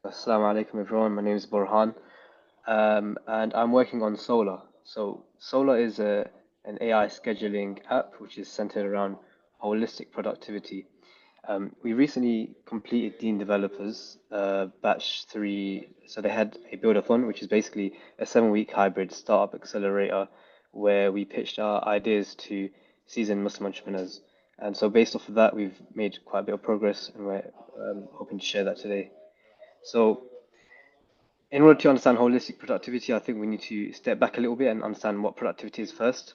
Assalamu alaikum everyone. My name is Burhan, and I'm working on Solar. So Solar is an AI scheduling app which is centered around holistic productivity. We recently completed Dean Developers batch three. So they had a build-a-thon, which is basically a 7-week hybrid startup accelerator where we pitched our ideas to seasoned Muslim entrepreneurs. And so based off of that, we've made quite a bit of progress, and we're hoping to share that today. So in order to understand holistic productivity, I think we need to step back a little bit and understand what productivity is first.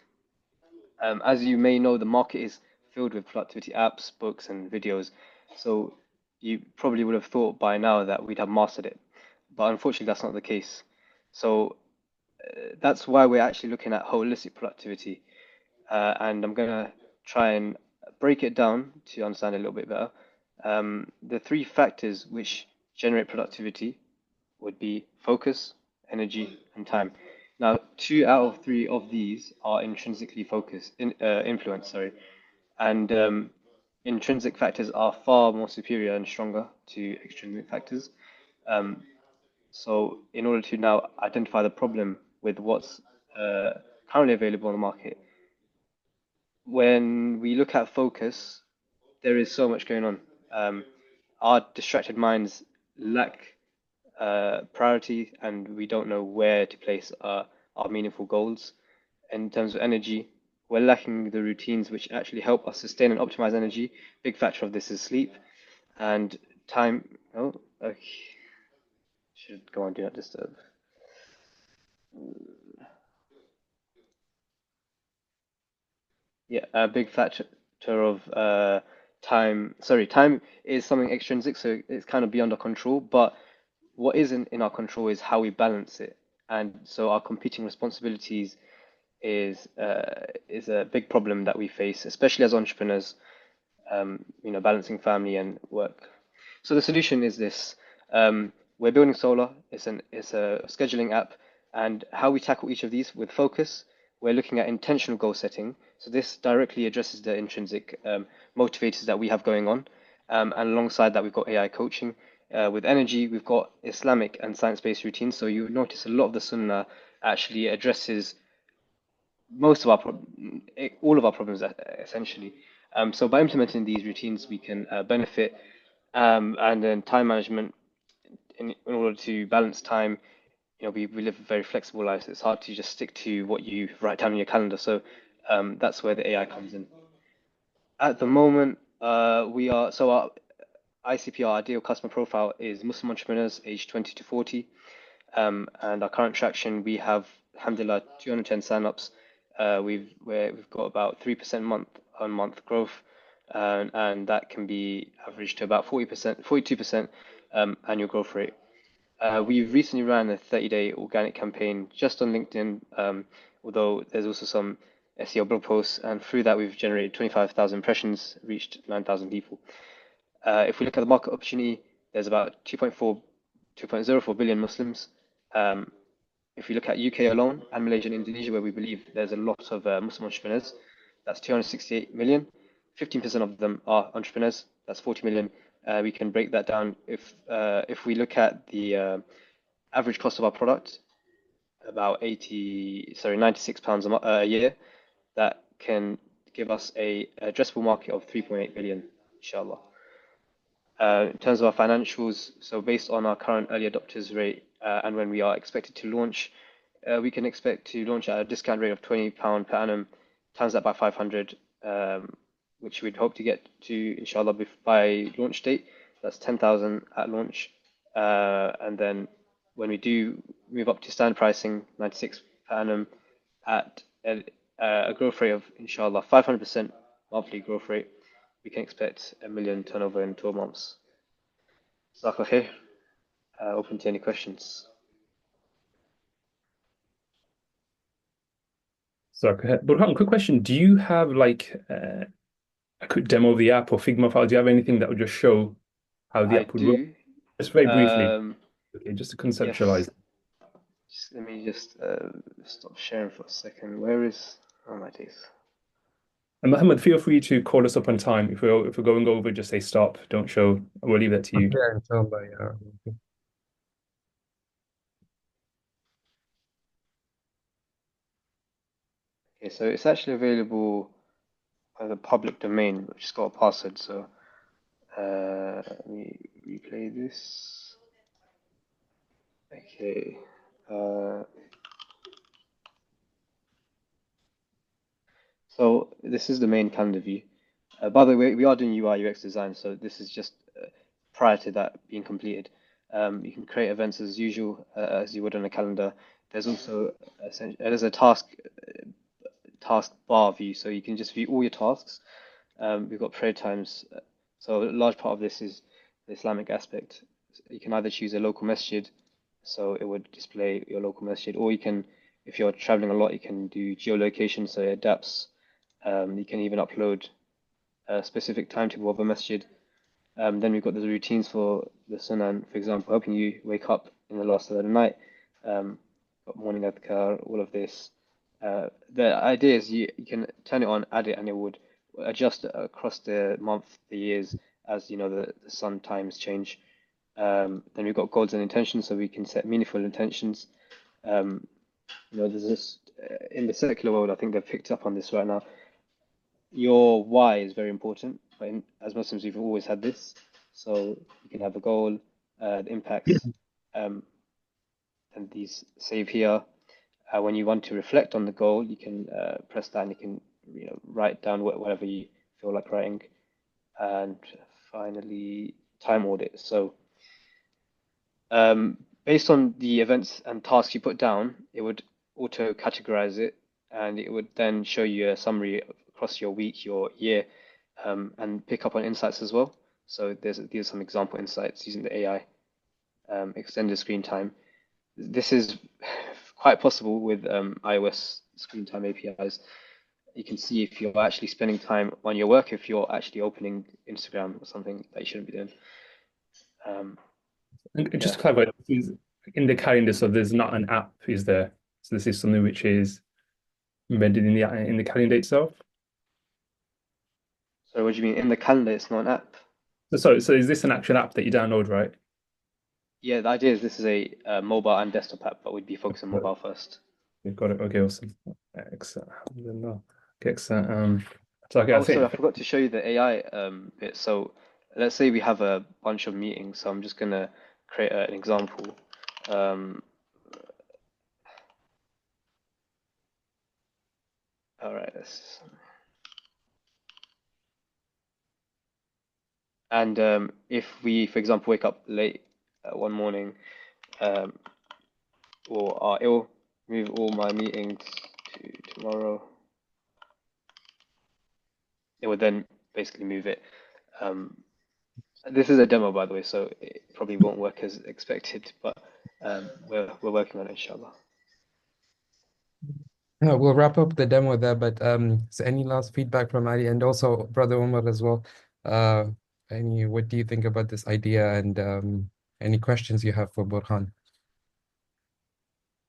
As you may know, the market is filled with productivity apps, books, and videos. So you probably would have thought by now that we'd have mastered it. But unfortunately, that's not the case. So that's why we're actually looking at holistic productivity. And I'm going to try and break it down to understand a little bit better. The three factors which generate productivity would be focus, energy, and time. Now, two out of three of these are intrinsically influenced, sorry, and intrinsic factors are far more superior and stronger to extrinsic factors. Um, so, in order to now identify the problem with what's uh, currently available on the market, when we look at focus, there is so much going on. Our distracted minds lack priority, and we don't know where to place our meaningful goals. In terms of energy, we're lacking the routines which actually help us sustain and optimize energy. Big factor of this is sleep and time. Oh, okay. Should go on do not disturb. Yeah, a big factor of time. Sorry, time is something extrinsic, so it's kind of beyond our control. But what isn't in our control is how we balance it. And so our competing responsibilities is a big problem that we face, especially as entrepreneurs. Balancing family and work. So the solution is this. We're building Solar. It's a scheduling app, and how we tackle each of these with focus, we're looking at intentional goal setting. So this directly addresses the intrinsic motivators that we have going on, and alongside that, we've got AI coaching. With energy, we've got Islamic and science-based routines. So you notice a lot of the Sunnah actually addresses most of all of our problems essentially. So by implementing these routines, we can benefit, and then time management in order to balance time. We live a very flexible life, so it's hard to just stick to what you write down in your calendar. So that's where the AI comes in. At the moment, our ICP, our ideal customer profile, is Muslim entrepreneurs aged 20 to 40. And our current traction, we have, alhamdulillah, 210 signups. We've got about 3% month-on-month growth, and that can be averaged to about 40%, 42% annual growth rate. We've recently ran a 30-day organic campaign just on LinkedIn, although there's also some SEO blog posts, and through that we've generated 25,000 impressions, reached 9,000 people. If we look at the market opportunity, there's about 2.04 billion Muslims. Um, if we look at UK alone and Malaysia and Indonesia, where we believe there's a lot of Muslim entrepreneurs, that's 268 million. 15% of them are entrepreneurs. That's 40 million. We can break that down if we look at the average cost of our product, about 96 pounds a year. That can give us a addressable market of 3.8 billion, inshallah. In terms of our financials, so based on our current early adopters rate and when we are expected to launch, we can expect to launch at a discount rate of £20 per annum, times that by 500, which we'd hope to get to, inshallah, by launch date. That's 10,000 at launch. And then when we do move up to standard pricing, 96 per annum, at a growth rate of, inshallah, 500% monthly growth rate, we can expect a million turnover in 12 months. Jazakallah khair. Open to any questions. So, Burhan, quick question. Do you have like a quick demo of the app or Figma file? Do you have anything that would just show how the I app would work? do. Just very briefly, Um, okay, just to yes. conceptualize. Let me just stop sharing for a second. Where is? Oh my days. And Mohammed, feel free to call us up on time. If we're going over, just say stop. Don't show. We'll leave that to you. Yeah, inshallah, yeah. Okay, so it's actually available as a public domain, which has got a password. So let me replay this. Okay. Uh, so this is the main calendar view. By the way, we are doing UI UX design, so this is just prior to that being completed. You can create events as usual, as you would on a calendar. There's also there's a task bar view, so you can just view all your tasks. We've got prayer times, so a large part of this is the Islamic aspect. You can either choose a local masjid, so it would display your local masjid, or you can, if you're traveling a lot, you can do geolocation, so it adapts. You can even upload a specific timetable of a masjid. Then we've got the routines for the sunan, for example, helping you wake up in the last third of the night. Got morning adhkar, all of this. The idea is you can turn it on, add it, and it would adjust across the month, the years, as you know the sun times change. Then we've got goals and intentions, so we can set meaningful intentions. Um, there's this in the secular world. I think they've picked up on this right now. Your why is very important. But as Muslims, we've always had this. So you can have a goal, the impacts, um, and these save here. When you want to reflect on the goal, you can press that and you can write down whatever you feel like writing. And finally, time audit. So based on the events and tasks you put down, it would auto categorize it and it would then show you a summary across your week, your year, and pick up on insights as well. So these are some example insights using the AI, extended screen time. This is quite possible with iOS screen time APIs. You can see if you're actually spending time on your work, if you're actually opening Instagram or something that you shouldn't be doing. Um, And just yeah. to clarify, this is in the calendar, so there's not an app, is there? So this is something which is embedded in the calendar itself. So what do you mean? In the calendar, it's not an app. So is this an actual app that you download, right? Yeah, the idea is this is a mobile and desktop app, but we'd be focusing on mobile first. You've got it. Okay, awesome. Excellent. Alhamdulillah. Okay, excellent. So okay, I Oh, sorry, I think forgot to show you the AI bit. So let's say we have a bunch of meetings. So I'm just gonna create an example. Um, all right, and if we, for example, wake up late one morning, um, or are ill, move all my meetings to tomorrow. It would then basically move it. Um, This is a demo, by the way, so it probably won't work as expected, but we're working on it, inshallah. We'll wrap up the demo there, but so any last feedback from Ali and also Brother Umar as well? Uh, what do you think about this idea and any questions you have for Burhan?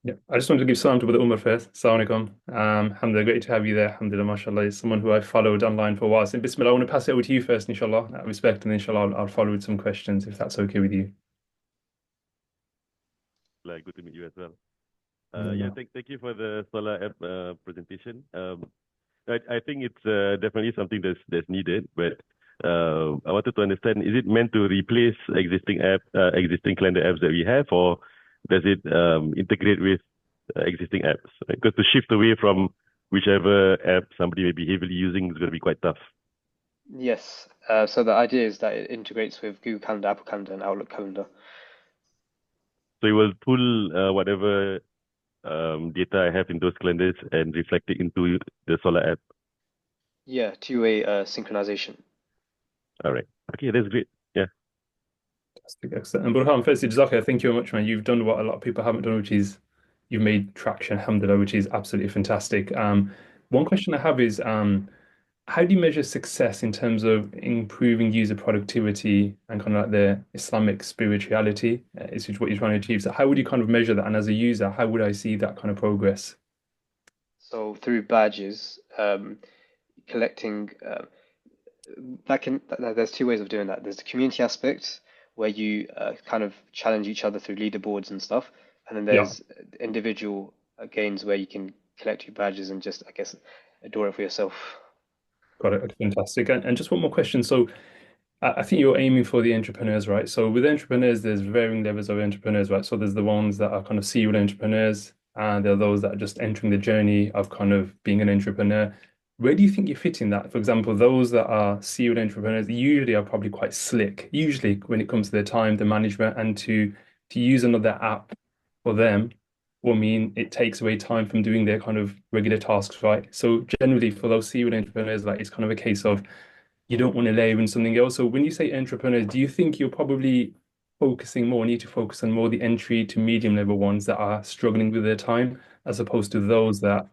yeah, I just wanted to give salam to Brother Umar first. Assalamu alaikum. Alhamdulillah, great to have you there. Alhamdulillah, mashallah. He's someone who I've followed online for a while. So Bismillah, I want to pass it over to you first, inshallah, out of respect, and inshallah I'll follow with some questions if that's okay with you. Like, good to meet you as well. Yeah, Alhamdulillah. thank you for the Solah.App presentation. I think it's definitely something that's needed, but I wanted to understand, is it meant to replace existing calendar apps that we have, or does it integrate with existing apps? Because to shift away from whichever app somebody may be heavily using is going to be quite tough. Yes, so the idea is that it integrates with Google Calendar, Apple Calendar, and Outlook Calendar. So it will pull whatever data I have in those calendars and reflect it into the Solah app. Yeah, two-way synchronization. All right. Okay, that's great. Yeah. Fantastic, excellent. And Burhan, firstly, Jazakallah, thank you very much, man. You've done what a lot of people haven't done, which is you've made traction, alhamdulillah, which is absolutely fantastic. One question I have is, how do you measure success in terms of improving user productivity and kind of like the Islamic spirituality, is what you're trying to achieve? So how would you kind of measure that? And as a user, how would I see that kind of progress? So through badges, collecting there's two ways of doing that. There's the community aspect where you kind of challenge each other through leaderboards and stuff, and then Yeah. there's individual gains where you can collect your badges and just, I guess, adore it for yourself. Got it. Okay, fantastic. And just one more question. So I think you're aiming for the entrepreneurs, right? So with entrepreneurs, there's varying levels of entrepreneurs, right? So there's the ones that are kind of serial entrepreneurs, and there are those that are just entering the journey of kind of being an entrepreneur. Where do you think you fit in that? For example, those that are serial entrepreneurs usually are probably quite slick, usually when it comes to their time, the management, and to use another app for them will mean it takes away time from doing their kind of regular tasks, right? So generally for those serial entrepreneurs, like it's kind of a case of you don't want to layer in something else. So when you say entrepreneurs, do you think you're probably focusing more, need to focus on more the entry to medium level ones that are struggling with their time, as opposed to those that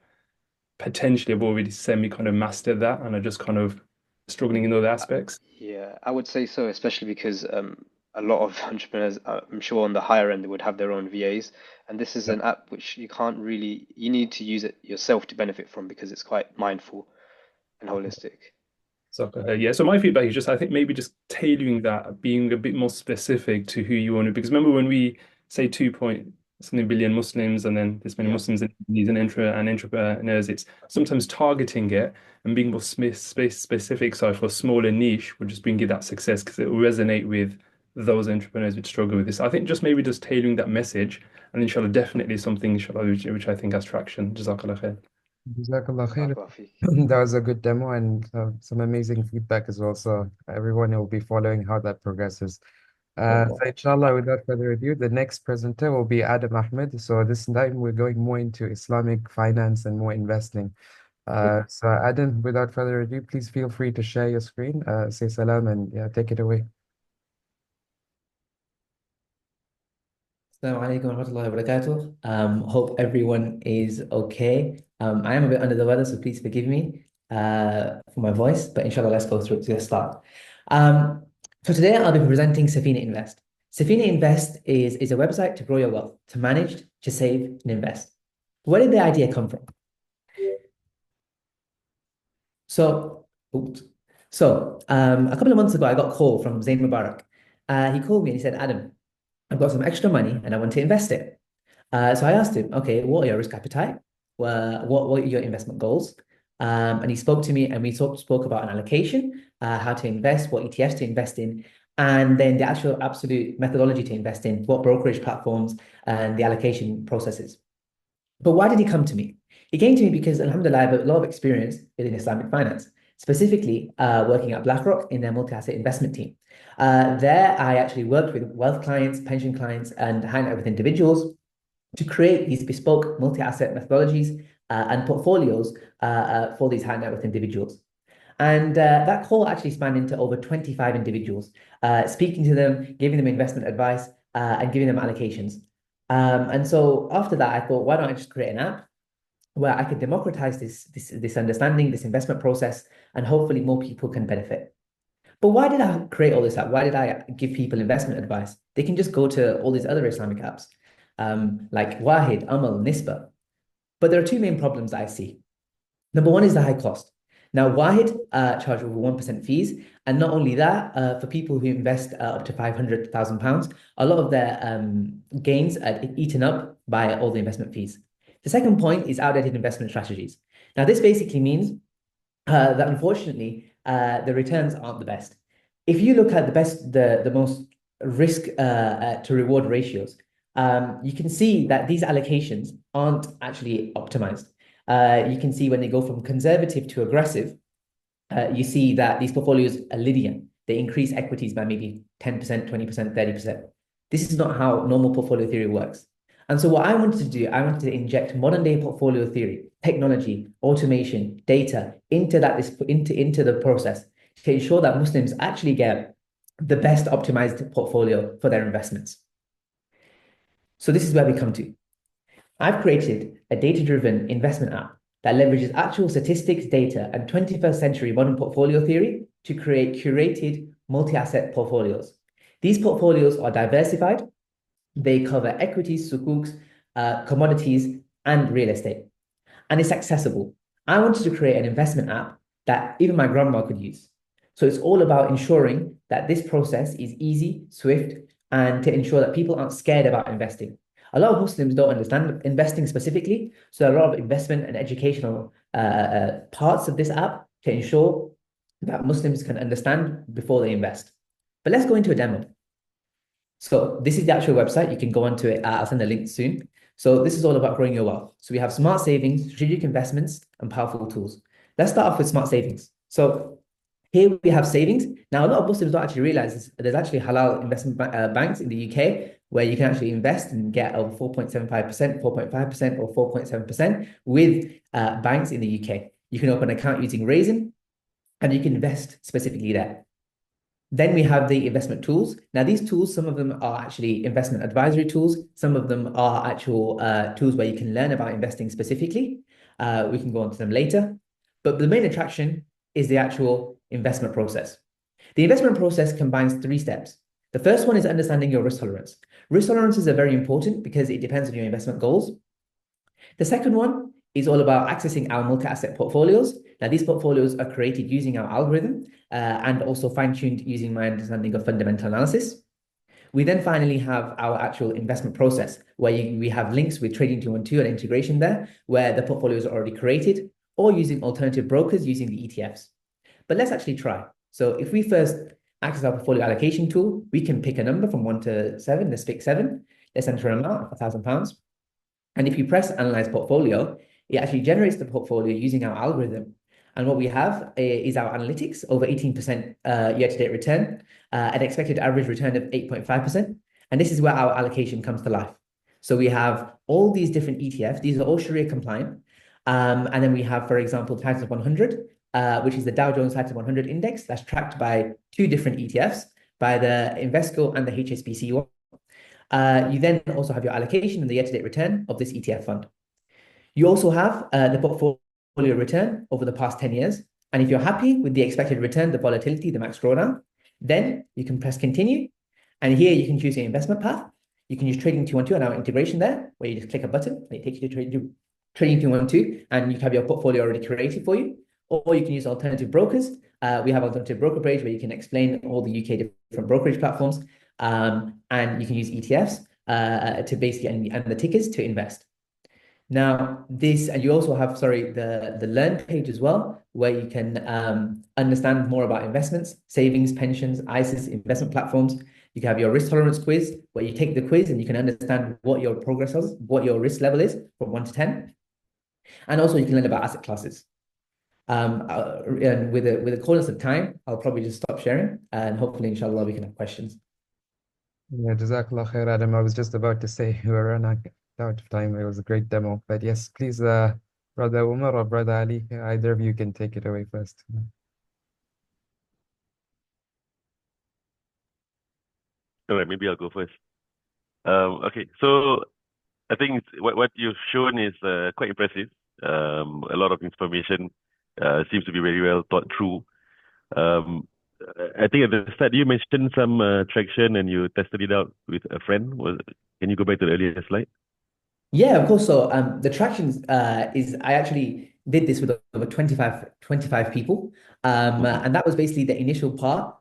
potentially have already semi kind of mastered that and are just kind of struggling in other aspects? Yeah, I would say so, especially because a lot of entrepreneurs, I'm sure on the higher end, they would have their own VAs, and this is Yeah. an app which you can't really, you need to use it yourself to benefit from because it's quite mindful and holistic. So yeah, so my feedback is just I think maybe just tailoring that, being a bit more specific to who you want to, because remember when we say 2 point something billion Muslims and then this many Yeah. Muslims and these and entrepreneurs, it's sometimes targeting it and being more specific. So for smaller niche will just bring you that success because it will resonate with those entrepreneurs which struggle with this. I think just maybe just tailoring that message and inshallah definitely something inshallah which I think has traction. Jazakallah khair. Jazakallah khair. Barakallahu feek. That was a good demo and some amazing feedback as well. So everyone will be following how that progresses. So inshallah, without further ado, the next presenter will be Ahmed. So this time we're going more into Islamic finance and more investing. So Adam, without further ado, please feel free to share your screen, say salam, and yeah, take it away. Assalamu alaikum wa rahmatullahi wa barakatuh. Hope everyone is okay. I am a bit under the weather, so please forgive me for my voice, but inshallah, let's go through it to the start. So today I'll be presenting Safina Invest. Safina Invest is a website to grow your wealth, to manage, to save, and invest. Where did the idea come from? So, a couple of months ago, I got a call from Zain Mubarak. He called me and he said, Adam, I've got some extra money and I want to invest it. So I asked him, okay, what are your risk appetite? What are your investment goals? And he spoke to me and we spoke about an allocation, how to invest, what ETFs to invest in, and then the actual absolute methodology to invest in, what brokerage platforms and the allocation processes. But why did he come to me? He came to me because, alhamdulillah, I have a lot of experience within Islamic finance, specifically working at BlackRock in their multi-asset investment team. There, I actually worked with wealth clients, pension clients, and high net worth individuals to create these bespoke multi-asset methodologies and portfolios for these high net worth individuals. And that call actually spanned into over 25 individuals, speaking to them, giving them investment advice, and giving them allocations. And so after that, I thought, why don't I just create an app where I could democratize this understanding, this investment process, and hopefully more people can benefit. But why did I create all this app? Why did I give people investment advice? They can just go to all these other Islamic apps, like Wahid, Amal, Nisba. But there are two main problems I see. Number one is the high cost. Now, Wahid charge over 1% fees. And not only that, for people who invest up to £500,000, a lot of their gains are eaten up by all the investment fees. The second point is outdated investment strategies. Now, this basically means that unfortunately, the returns aren't the best. If you look at the most risk to reward ratios, you can see that these allocations aren't actually optimized. You can see when they go from conservative to aggressive, you see that these portfolios are linear. They increase equities by maybe 10%, 20%, 30%. This is not how normal portfolio theory works. And so what I wanted to do, I wanted to inject modern day portfolio theory, technology, automation, data into the process to ensure that Muslims actually get the best optimized portfolio for their investments. So this is where we come to. I've created a data-driven investment app that leverages actual statistics, data, and 21st century modern portfolio theory to create curated multi-asset portfolios. These portfolios are diversified. They cover equities, Souqs, commodities, and real estate. And it's accessible. I wanted to create an investment app that even my grandma could use. So it's all about ensuring that this process is easy, swift, and to ensure that people aren't scared about investing. A lot of Muslims don't understand investing specifically, so a lot of investment and educational parts of this app to ensure that Muslims can understand before they invest. But let's go into a demo. So this is the actual website. You can go onto it. I'll send a link soon. So this is all about growing your wealth. So we have smart savings, strategic investments, and powerful tools. Let's start off with smart savings. So here we have savings. Now, a lot of Muslims don't actually realize there's actually halal investment banks in the UK where you can actually invest and get over 4.75%, 4.5%, or 4.7% with banks in the UK. You can open an account using Raisin and you can invest specifically there. Then we have the investment tools. Now, these tools, some of them are actually investment advisory tools. Some of them are actual tools where you can learn about investing specifically. We can go on to them later. But the main attraction is the actual investment process. The investment process combines 3 steps. The first one is understanding your risk tolerance. Risk tolerances are very important because it depends on your investment goals. The second one is all about accessing our multi-asset portfolios. Now, these portfolios are created using our algorithm and also fine-tuned using my understanding of fundamental analysis. We then finally have our actual investment process, where we have links with Trading 212 and integration there, where the portfolios are already created, or using alternative brokers using the ETFs. But let's actually try. So if we first access our portfolio allocation tool, we can pick a number from 1 to 7. Let's pick 7. Let's enter an amount of £1,000. And if you press Analyze Portfolio, it actually generates the portfolio using our algorithm. And what we have is our analytics, over 18% year-to-date return, an expected average return of 8.5%. And this is where our allocation comes to life. So we have all these different ETFs. These are all Sharia compliant. And then we have, for example, Title 100, which is the Dow Jones Title 100 index that's tracked by 2 different ETFs, by the Invesco and the HSBC one. You then also have your allocation and the year-to-date return of this ETF fund. You also have the portfolio return over the past 10 years. And if you're happy with the expected return, the volatility, the max drawdown, then you can press continue. And here you can choose your investment path. You can use Trading 212 and our integration there, where you just click a button and it takes you to Trading 212, and you have your portfolio already created for you. Or you can use alternative brokers. We have alternative broker page where you can explain all the UK different brokerage platforms. And you can use ETFs to basically, and the tickers to invest. Now, this, and you also have, the learn page as well, where you can understand more about investments, savings, pensions, ISAs, investment platforms. You can have your risk tolerance quiz, where you take the quiz and you can understand what your progress is, what your risk level is from 1 to 10. And also you can learn about asset classes. And with the coolness of time, I'll probably just stop sharing, and hopefully, inshallah, we can have questions. Yeah, Jazakallah khair, Adam. I was just about to say we're running out of time. It was a great demo. But yes, please, Brother Umar or Brother Ali, either of you can take it away first. All right, maybe I'll go first. Okay, so I think what you've shown is quite impressive. A lot of information seems to be very well thought through. I think at the start you mentioned some traction and you tested it out with a friend. Can you go back to the earlier slide? Yeah, of course. So the traction is I actually did this with over 25 people. And that was basically the initial part,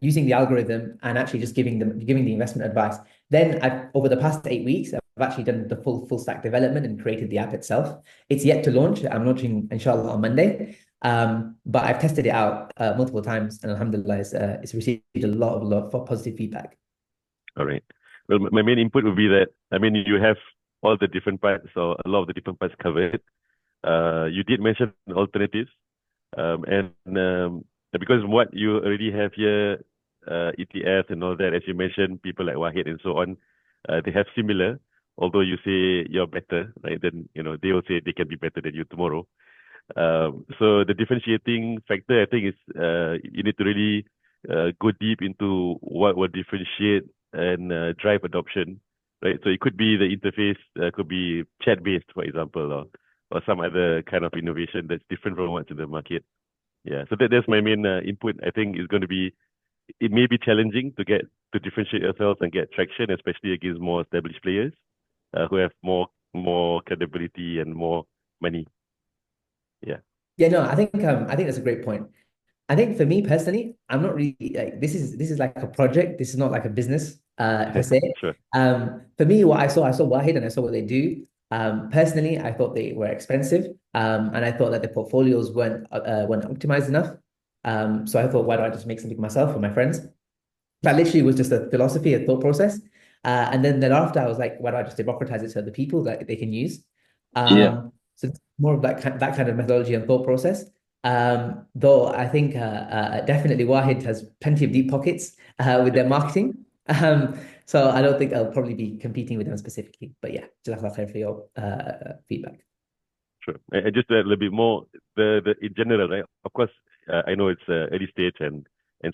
using the algorithm and actually just giving the investment advice. Then over the past 8 weeks, I've actually done the full stack development and created the app itself. It's yet to launch. I'm launching, inshallah, on Monday. But I've tested it out multiple times, and alhamdulillah, it's received a lot of positive feedback. All right. Well, my main input would be that, I mean, you have all the different parts, or a lot of the different parts covered. You did mention alternatives. And because what you already have here, ETFs and all that, as you mentioned, people like Wahid and so on, they have similar, although you say you're better, right? Then, they will say they can be better than you tomorrow. So the differentiating factor, I think, is you need to really go deep into what will differentiate and drive adoption, right? So it could be the interface, could be chat-based, for example, or some other kind of innovation that's different from what's in the market. Yeah, so that's my main input. I think is going to be, it may be challenging to differentiate yourself and get traction, especially against more established players who have more credibility and more money. Yeah. Yeah, no, I think that's a great point. I think for me personally, I'm not really like this is like a project. This is not like a business. per se. Sure. For me, what I saw Wahid and I saw what they do. Personally, I thought they were expensive, and I thought that the portfolios weren't optimized enough. So I thought, why don't I just make something myself for my friends? That literally was just a philosophy, a thought process. And then thereafter, I was like, why don't I just democratize it to other people that they can use? So it's more of that kind of methodology and thought process. Though I think definitely Wahid has plenty of deep pockets with their marketing. So I don't think I'll probably be competing with them specifically. But yeah, Jazakallah khair for your feedback. Sure. And just a little bit more, the in general, right? Of course, I know it's early stage and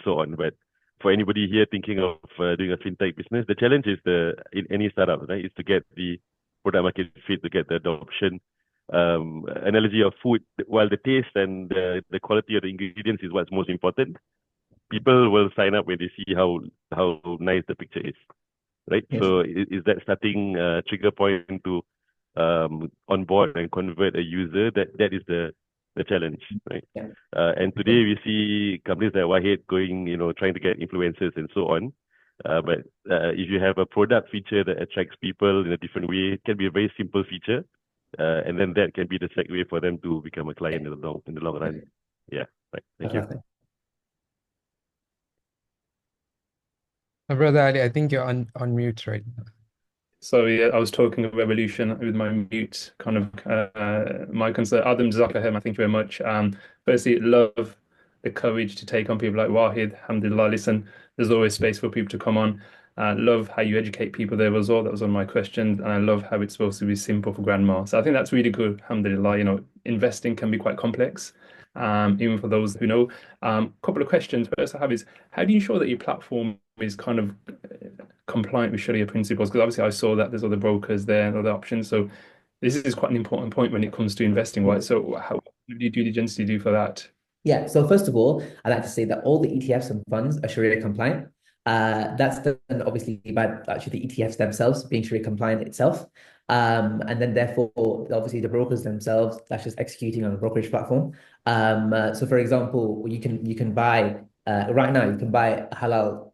so on, but for anybody here thinking of doing a fintech business, the challenge is in any startup, right? Is to get the product market fit, to get the adoption. Analogy of food, while the taste and the quality of the ingredients is what's most important, people will sign up when they see how nice the picture is, right? Yes. So is that starting trigger point to onboard and convert a user? That is the challenge, right? Yeah. And today we see companies like Wahid going, trying to get influencers and so on. But if you have a product feature that attracts people in a different way, it can be a very simple feature, and then that can be the segue for them to become a client in the long run. Yeah, right. Thank you. Brother Ali, I think you're on mute right now. So yeah, I was talking of evolution with my mute kind of my concern. Adam Jazakallah, thank you very much. Firstly, love the courage to take on people like Wahid. Alhamdulillah, listen, there's always space for people to come on. Love how you educate people there as well. That was on my question. And I love how it's supposed to be simple for grandma. So I think that's really good. Alhamdulillah, investing can be quite complex, even for those who know. Couple of questions. First I have is, how do you ensure that your platform is kind of compliant with Sharia principles? Because obviously I saw that there's other brokers there and other options. So this is quite an important point when it comes to investing, right? So what due diligence do you do for that? Yeah, so first of all, I'd like to say that all the ETFs and funds are Sharia compliant. That's done obviously by actually the ETFs themselves being Sharia compliant itself. And then therefore, obviously the brokers themselves, that's just executing on a brokerage platform. So for example, you can buy, right now, you can buy a halal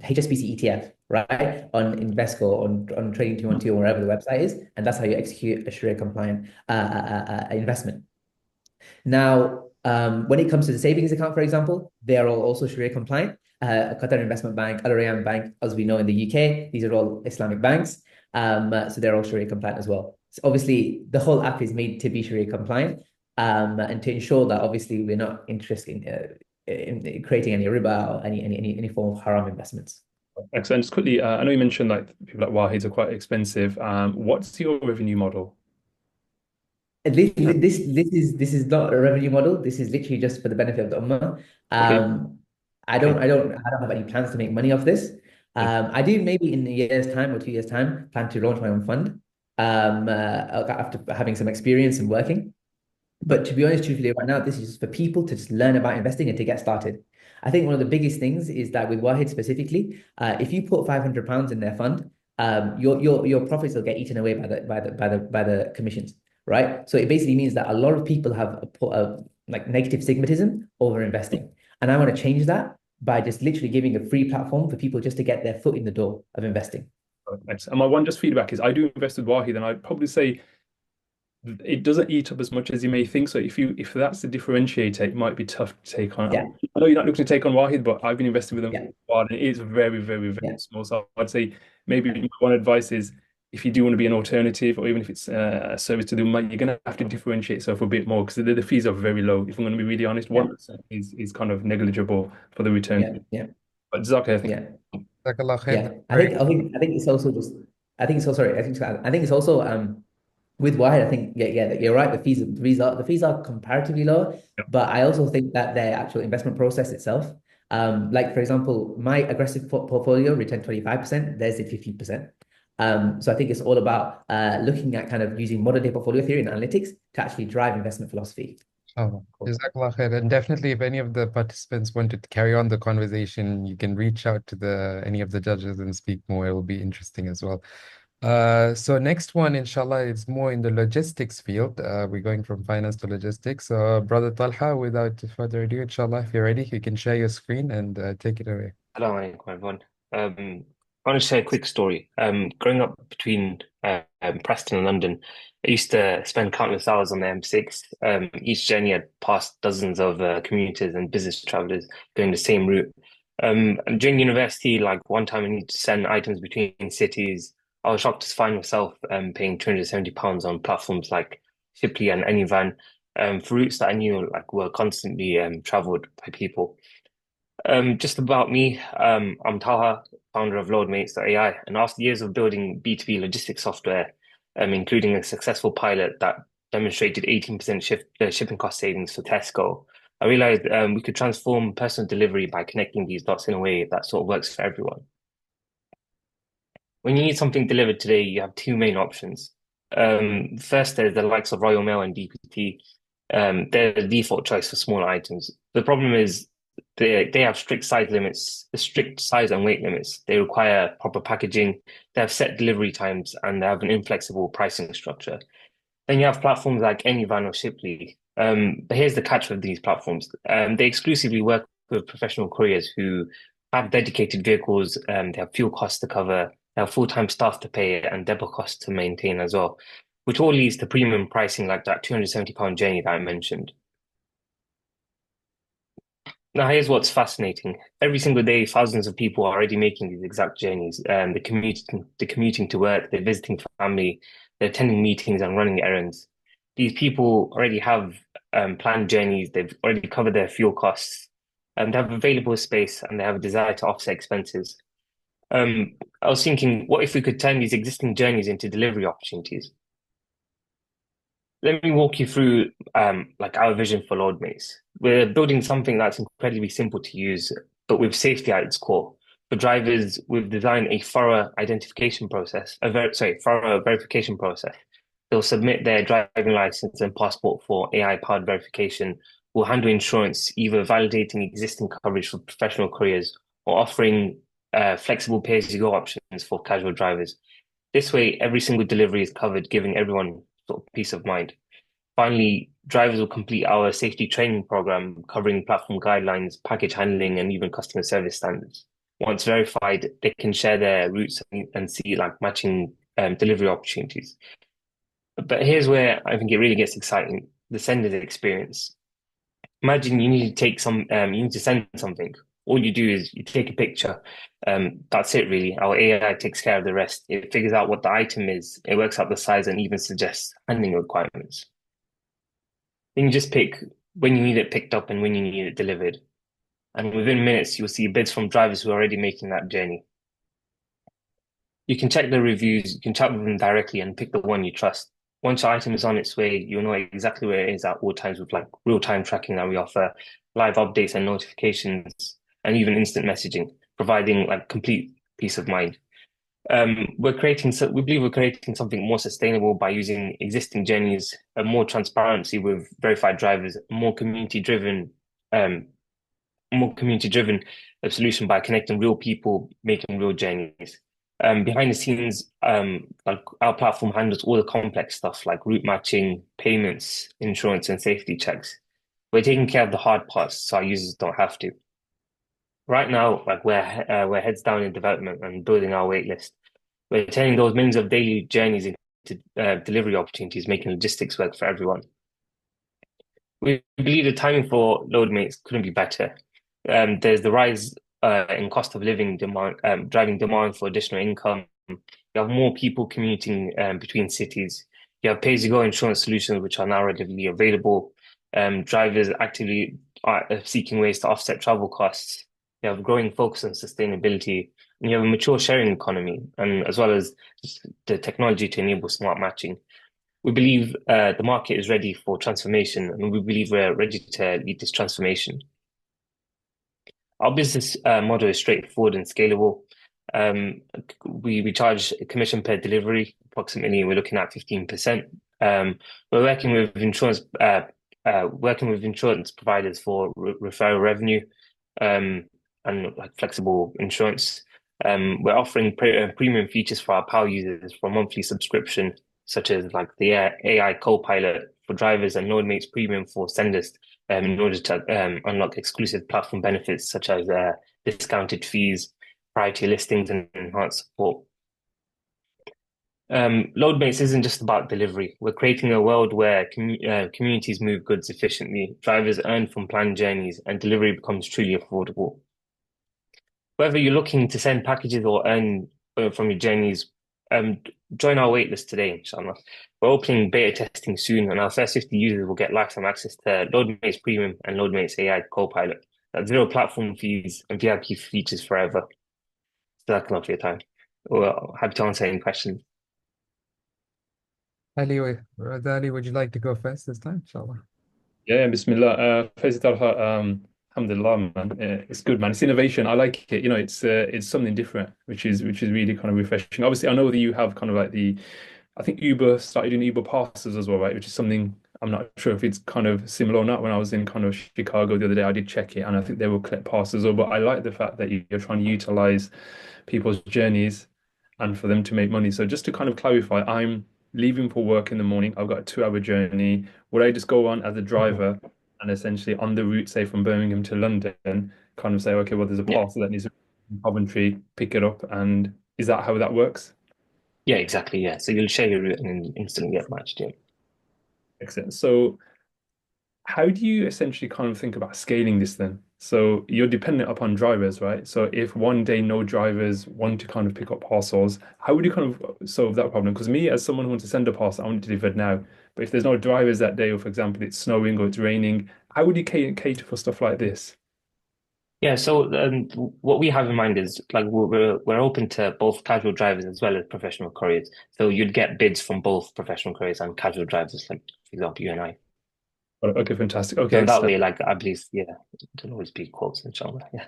HSBC ETF, right, on Invesco, on Trading 212, or wherever the website is, and that's how you execute a Sharia compliant investment. Now, when it comes to the savings account, for example, they are all also Sharia compliant. Qatar Investment Bank, Al Rayan Bank, as we know in the UK, these are all Islamic banks. So they're all Sharia compliant as well. So obviously, the whole app is made to be Sharia compliant, and to ensure that obviously we're not interested in creating any riba or any form of haram investments. Excellent. Just quickly, I know you mentioned like people like Wahids are quite expensive. What's your revenue model? This is not a revenue model. This is literally just for the benefit of the ummah. I don't have any plans to make money off this. I do maybe in a year's time or 2 years' time plan to launch my own fund. After having some experience and working. But to be honest, truthfully, right now, this is just for people to just learn about investing and to get started. I think one of the biggest things is that with Wahid specifically, if you put £500 in their fund, your profits will get eaten away by the commissions, right? So it basically means that a lot of people have like negative stigmatism over investing, and I want to change that by just literally giving a free platform for people just to get their foot in the door of investing. And my one just feedback is I do invest with Wahid, and I'd probably say it doesn't eat up as much as you may think. So if that's the differentiator, it might be tough to take on. Yeah. I know you're not looking to take on Wahid, but I've been investing with them for a while, and it is very, very, very Yeah. small. So I'd say maybe one advice is if you do want to be an alternative, or even if it's a service to the money, you're going to have to differentiate yourself a bit more because the fees are very low. If I'm going to be really honest, 1% is kind of negligible for the return. Yeah. But Zaka, I think. Yeah. Yeah. I think it's also just I think it's also sorry, I think it's also with Wahid, I think you're right. The fees are comparatively lower, but I also think that their actual investment process itself, like for example, my aggressive portfolio returned 25%, theirs did 15%. So I think it's all about looking at kind of using modern day portfolio theory and analytics to actually drive investment philosophy. Oh, Jazakallah khair. And definitely, if any of the participants wanted to carry on the conversation, you can reach out to any of the judges and speak more. It will be interesting as well. So next one, inshallah, is more in the logistics field. We're going from finance to logistics. So Brother Talha, without further ado, inshallah, if you're ready, you can share your screen and take it away. Assalamu alaikum, everyone. want to share a quick story. Growing up between Preston and London, I used to spend countless hours on the M6. Each journey I'd passed dozens of commuters and business travelers going the same route. And during university, like one time I needed to send items between cities. I was shocked to find myself paying £270 on platforms like Shipley and Anyvan for routes that I knew like were constantly traveled by people. Just about me, I'm Talha, founder of AI, and after years of building B2B logistics software, including a successful pilot that demonstrated 18% shipping cost savings for Tesco, I realized we could transform personal delivery by connecting these dots in a way that sort of works for everyone. When you need something delivered today, you have two main options. First, there's the likes of Royal Mail and DPT. They're the default choice for smaller items. The problem is they have strict size limits, strict size and weight limits. They require proper packaging. They have set delivery times, and they have an inflexible pricing structure. Then you have platforms like Anyvan or Shipley. But here's the catch with these platforms. They exclusively work with professional couriers who have dedicated vehicles. They have fuel costs to cover. They have full-time staff to pay and depot costs to maintain as well, which all leads to premium pricing like that £270 journey that I mentioned. Now, here's what's fascinating. Every single day, thousands of people are already making these exact journeys. They're commuting to work, they're visiting family, they're attending meetings and running errands. These people already have planned journeys, they've already covered their fuel costs, and they have available space, and they have a desire to offset expenses. I was thinking, what if we could turn these existing journeys into delivery opportunities? Let me walk you through like our vision for Loadmates. We're building something that's incredibly simple to use, but with safety at its core. For drivers, we've designed a thorough identification process, thorough verification process. They'll submit their driving license and passport for AI-powered verification. We'll handle insurance, either validating existing coverage for professional couriers or offering flexible pay-as-you-go options for casual drivers. This way, every single delivery is covered, giving everyone sort of peace of mind. Finally, drivers will complete our safety training program covering platform guidelines, package handling, and even customer service standards. Once verified, they can share their routes and see like matching delivery opportunities. But here's where I think it really gets exciting: the sender's experience. Imagine you need to send something. All you do is you take a picture. That's it, really. Our AI takes care of the rest. It figures out what the item is. It works out the size and even suggests handling requirements. Then you just pick when you need it picked up and when you need it delivered. And within minutes, you'll see bids from drivers who are already making that journey. You can check the reviews, you can chat with them directly and pick the one you trust. Once your item is on its way, you'll know exactly where it is at all times with like real-time tracking that we offer, live updates and notifications, and even instant messaging, providing like complete peace of mind. We believe we're creating something more sustainable by using existing journeys, more transparency with verified drivers, more community-driven solution by connecting real people making real journeys. Behind the scenes, like our platform handles all the complex stuff like route matching, payments, insurance, and safety checks. We're taking care of the hard parts so our users don't have to. Right now, like we're heads down in development and building our wait list. We're turning those millions of daily journeys into delivery opportunities, making logistics work for everyone. We believe the timing for Loadmates couldn't be better. There's the rise in cost of living demand, driving demand for additional income. You have more people commuting between cities. You have pay-as-you-go insurance solutions, which are now readily available. Drivers actively are seeking ways to offset travel costs. You have a growing focus on sustainability, and you have a mature sharing economy, and as well as the technology to enable smart matching. We believe the market is ready for transformation, and we believe we're ready to lead this transformation. Our business model is straightforward and scalable. We charge a commission per delivery. Approximately, we're looking at 15%. We're working with insurance providers for referral revenue and like flexible insurance. We're offering premium features for our power users for monthly subscription, such as like the AI co-pilot for drivers and Loadmates Premium for senders, in order to unlock exclusive platform benefits such as discounted fees, priority listings and enhanced support. Loadmates isn't just about delivery. We're creating a world where communities move goods efficiently, drivers earn from planned journeys, and delivery becomes truly affordable. Whether you're looking to send packages or earn from your journeys, join our waitlist today, inshallah. We're opening beta testing soon, and our first 50 users will get lifetime access to Loadmates Premium and Loadmates AI Copilot. That's zero platform fees and VIP features forever. So that's enough for your time. Well, happy to answer any questions. Brother Ali, would you like to go first this time, inshallah? Yeah, Bismillah. First, Talha, alhamdulillah, man. It's good, man. It's innovation. I like it. You know, it's something different, which is really kind of refreshing. Obviously, I know that you have kind of like I think Uber started doing Uber passes as well, right? Which is something I'm not sure if it's kind of similar or not. When I was in kind of Chicago the other day, I did check it, and I think they will collect passes as well. But I like the fact that you're trying to utilize people's journeys and for them to make money. So just to kind of clarify, I'm leaving for work in the morning. I've got a 2 hour journey. Would I just go on as a driver and essentially on the route, say from Birmingham to London, kind of say, okay, well, there's a parcel that needs to be in Coventry, pick it up, and is that how that works? Yeah, exactly. Yeah. So you'll share your route and then instantly get matched in. Excellent. So how do you essentially kind of think about scaling this then? So you're dependent upon drivers, right? So if one day no drivers want to kind of pick up parcels, how would you kind of solve that problem? Because me, as someone who wants to send a parcel, I want it delivered now. But if there's no drivers that day, or for example, it's snowing or it's raining, how would you cater for stuff like this? Yeah, so what we have in mind is like we're open to both casual drivers as well as professional couriers. So you'd get bids from both professional couriers and casual drivers, like for example, you and I. Okay, fantastic. So Okay, that excellent. way, like I believe, yeah, there'll always be quotes, inshallah. Yeah.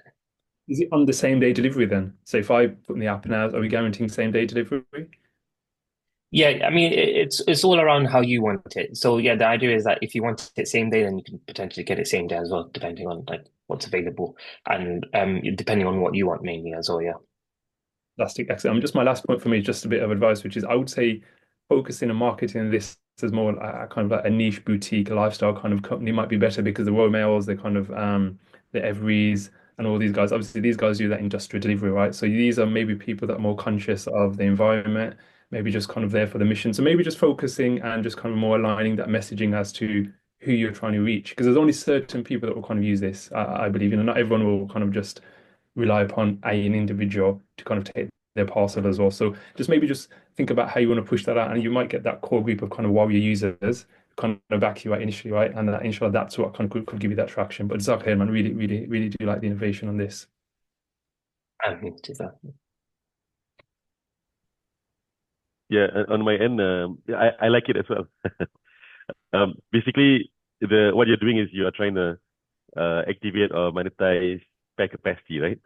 Is it on the same day delivery then? So if I put in the app now, are we guaranteeing same day delivery? Yeah, I mean it's all around how you want it. So yeah, the idea is that if you want it same day, then you can potentially get it same day as well, depending on like what's available and depending on what you want mainly as well. Yeah. Fantastic, excellent. Just my last point for me, just a bit of advice, which is I would say focusing on marketing this as more kind of like a niche boutique lifestyle kind of company might be better because the Royal Mails, they kind of the Everys and all these guys. Obviously, these guys do that industrial delivery, right? So these are maybe people that are more conscious of the environment, maybe just kind of there for the mission. So maybe just focusing and just kind of more aligning that messaging as to who you're trying to reach, because there's only certain people that will kind of use this. I believe, not everyone will kind of just rely upon an individual to kind of take their parcel as well. So just think about how you want to push that out, and you might get that core group of kind of warrior users kind of back you out initially, right? And inshallah, that's what kind of could give you that traction. But Zakir, man, really, really, really do like the innovation on this. Yeah, on my end, I like it as well. Basically, what you're doing is you are trying to activate or monetize spare capacity, right?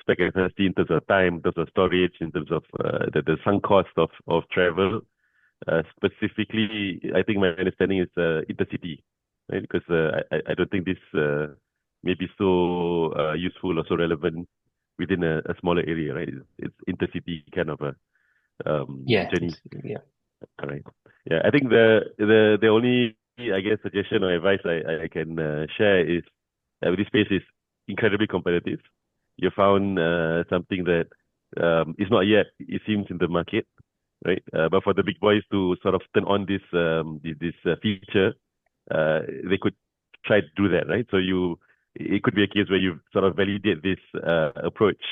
Spare capacity in terms of time, in terms of storage, in terms of the sunk cost of travel. Specifically, I think my understanding is intercity, right? Because I don't think this may be so useful or so relevant within a smaller area, right? It's intercity kind of a journey. Yeah. All right. Yeah, I think the only, I guess, suggestion or advice I can share is this space is incredibly competitive. You found something that is not yet, it seems, in the market, right? But for the big boys to sort of turn on this feature, they could try to do that, right? So it could be a case where you sort of validate this approach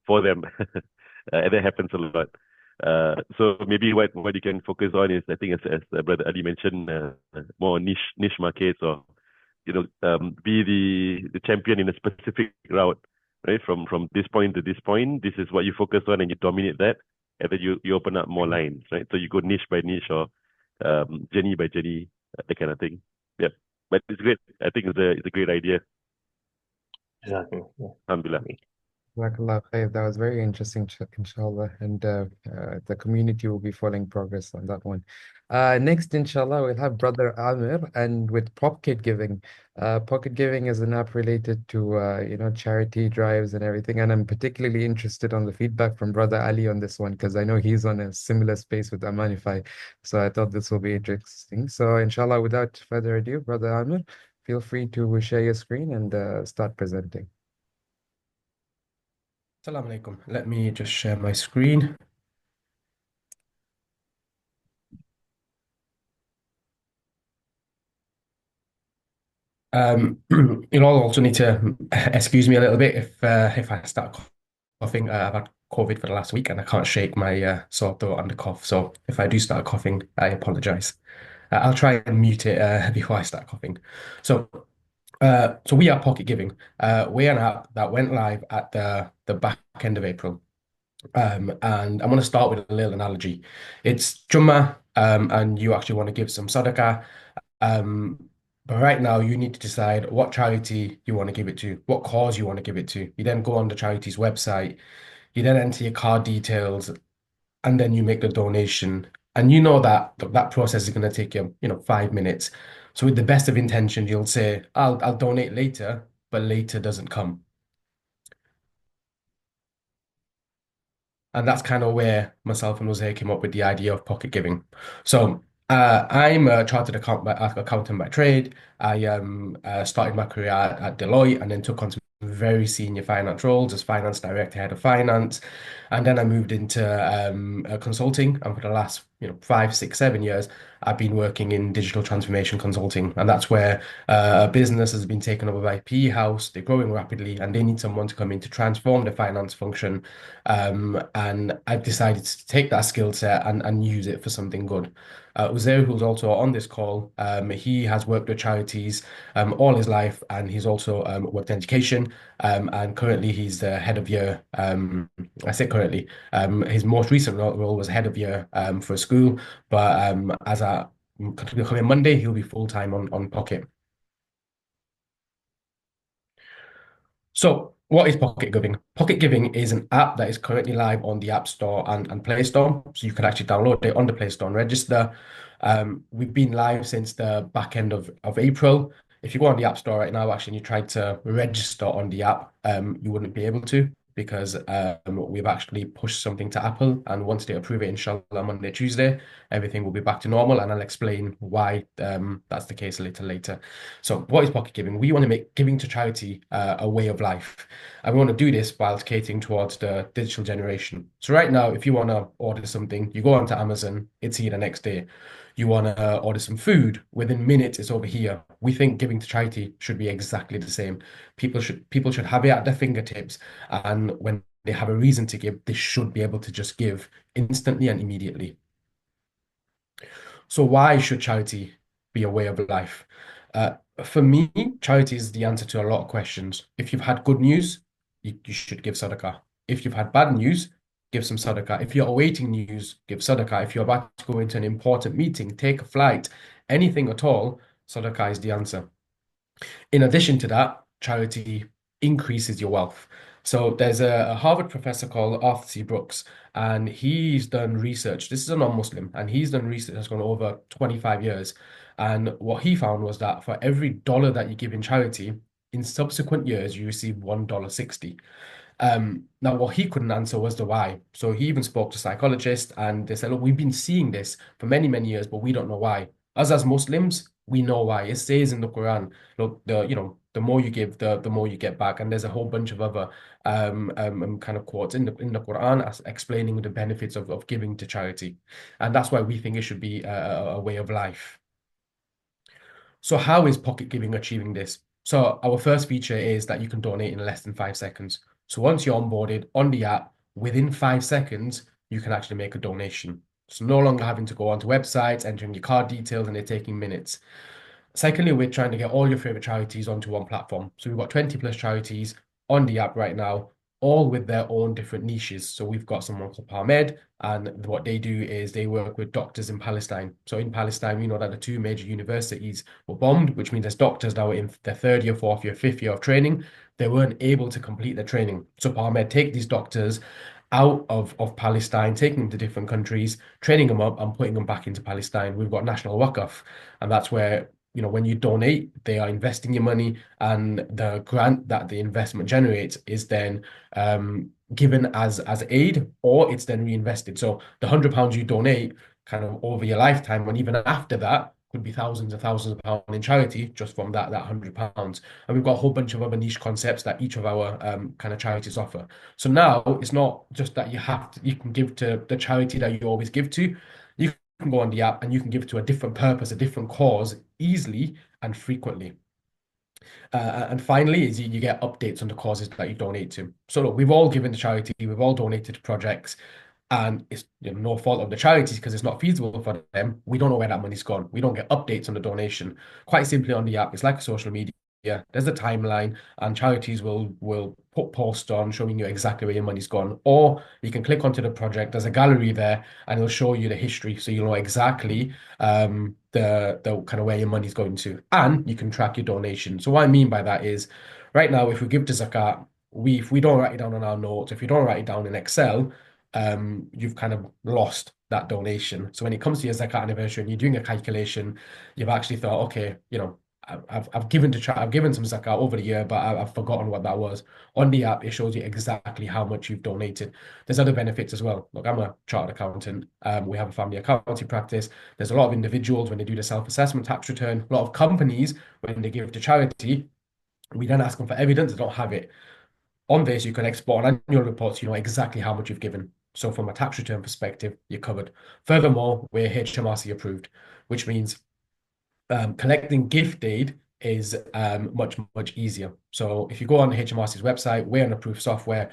for them, and that happens a lot. So maybe what you can focus on is, I think, as Brother Ali mentioned, more niche markets, or be the champion in a specific route, right? From this point to this point, this is what you focus on, and you dominate that, and then you open up more lines, right? So you go niche by niche or journey by journey, that kind of thing. Yeah, but it's great. I think it's a great idea. Exactly. Yeah. Alhamdulillah. Jazakallah khair. That was very interesting, inshallah. And the community will be following progress on that one. Next, inshallah, we'll have Brother Aamir, and with Pocket Giving. Pocket Giving is an app related to charity drives and everything. And I'm particularly interested on the feedback from Brother Ali on this one, because I know he's on a similar space with Amanify. So I thought this will be interesting. So inshallah, without further ado, Brother Aamir, feel free to share your screen and start presenting. Assalamu alaikum. Let me just share my screen. You'll all also need to excuse me a little bit if I start coughing. I've had COVID for the last week and I can't shake my sore throat and the cough. So if I do start coughing, I apologize. I'll try and mute it before I start coughing. So so we are Pocket Giving. We're an app that went live at the back end of April. And I'm going to start with a little analogy. It's Jummah, and you actually want to give some sadaqah. But right now, you need to decide what charity you want to give it to, what cause you want to give it to. You then go on the charity's website, you then enter your card details, and then you make the donation. And you know that that process is going to take you, 5 minutes. So with the best of intentions, you'll say, I'll donate later, but later doesn't come. And that's kind of where myself and Jose came up with the idea of pocket giving. So I'm a chartered accountant by trade. I started my career at Deloitte and then took on some very senior finance roles as finance director, head of finance. And then I moved into consulting. And for the last 5, 6, 7 years, I've been working in digital transformation consulting. And that's where a business has been taken over by a PE house. They're growing rapidly and they need someone to come in to transform the finance function. And I've decided to take that skill set and use it for something good. Uzair, who's also on this call, he has worked with charities all his life, and he's also worked in education. And currently, he's the head of year. I say currently, his most recent role was head of year for a school. But as a coming Monday, he'll be full time on Pocket. So, what is Pocket Giving? Pocket Giving is an app that is currently live on the App Store and Play Store. So you can actually download it on the Play Store and register. We've been live since the back end of April. If you go on the App Store right now, actually, and you tried to register on the app, you wouldn't be able to because we've actually pushed something to Apple. And once they approve it, inshallah, Monday, Tuesday, everything will be back to normal. And I'll explain why that's the case a little later. So what is pocket giving? We want to make giving to charity a way of life. And we want to do this whilst catering towards the digital generation. So right now, if you want to order something, you go onto Amazon, it's here the next day. You want to order some food, within minutes, it's over here. We think giving to charity should be exactly the same. People should have it at their fingertips. And when they have a reason to give, they should be able to just give instantly and immediately. So why should charity be a way of life? For me, charity is the answer to a lot of questions. If you've had good news, you should give sadaqah. If you've had bad news, give some sadaqah. If you're awaiting news, give sadaqah. If you're about to go into an important meeting, take a flight, anything at all, sadaqah is the answer. In addition to that, charity increases your wealth. So there's a Harvard professor called Arthur C. Brooks, and he's done research. This is a non-Muslim, and he's done research that's gone over 25 years. And what he found was that for every dollar that you give in charity, in subsequent years, you receive $1.60. Now, what he couldn't answer was the why. So he even spoke to psychologists, and they said, look, we've been seeing this for many, many years, but we don't know why. Us as Muslims, we know why. It says in the Quran, look, the more you give, the more you get back. And there's a whole bunch of other kind of quotes in the Quran as explaining the benefits of giving to charity. And that's why we think it should be a way of life. So how is pocket giving achieving this? So our first feature is that you can donate in less than 5 seconds. So once you're onboarded on the app, within 5 seconds, you can actually make a donation. So no longer having to go onto websites, entering your card details, and they're taking minutes. Secondly, we're trying to get all your favorite charities onto one platform. So we've got 20 plus charities on the app right now, all with their own different niches. So we've got someone called Ahmed, and what they do is they work with doctors in Palestine. So in Palestine, we know that the 2 major universities were bombed, which means there's doctors that were in their 3rd year, 4th year, 5th year of training. They weren't able to complete their training. So Ahmed take these doctors out of Palestine, taking them to different countries, training them up and putting them back into Palestine. We've got National Waqf, and that's where when you donate, they are investing your money, and the grant that the investment generates is then given as aid, or it's then reinvested. So the £100 you donate kind of over your lifetime, and even after that, could be thousands and thousands of pounds in charity just from that £100. And we've got a whole bunch of other niche concepts that each of our kind of charities offer. So now it's not just that you can give to the charity that you always give to. You can go on the app and you can give to a different purpose, a different cause easily and frequently. And finally, is you get updates on the causes that you donate to. So look, we've all given to charity, we've all donated to projects, and it's no fault of the charities because it's not feasible for them. We don't know where that money's gone. We don't get updates on the donation. Quite simply on the app, it's like social media. There's a timeline, and charities will put posts on showing you exactly where your money's gone. Or you can click onto the project. There's a gallery there, and it'll show you the history, so you'll know exactly the kind of where your money's going to, and you can track your donation. So what I mean by that is, right now, if we give to zakat, if we don't write it down on our notes, if you don't write it down in Excel, you've kind of lost that donation. So when it comes to your zakat anniversary and you're doing a calculation, you've actually thought, okay, I've given some zakat over the year, but I've forgotten what that was. On the app, it shows you exactly how much you've donated. There's other benefits as well. Look, I'm a chartered accountant. We have a family accounting practice. There's a lot of individuals when they do the self-assessment tax return. A lot of companies, when they give to charity, we then ask them for evidence. They don't have it. On this, you can export an annual report so you know exactly how much you've given. So from a tax return perspective, you're covered. Furthermore, we're HMRC approved, which means collecting gift aid is much easier. So if you go on the HMRC's website, we're an approved software,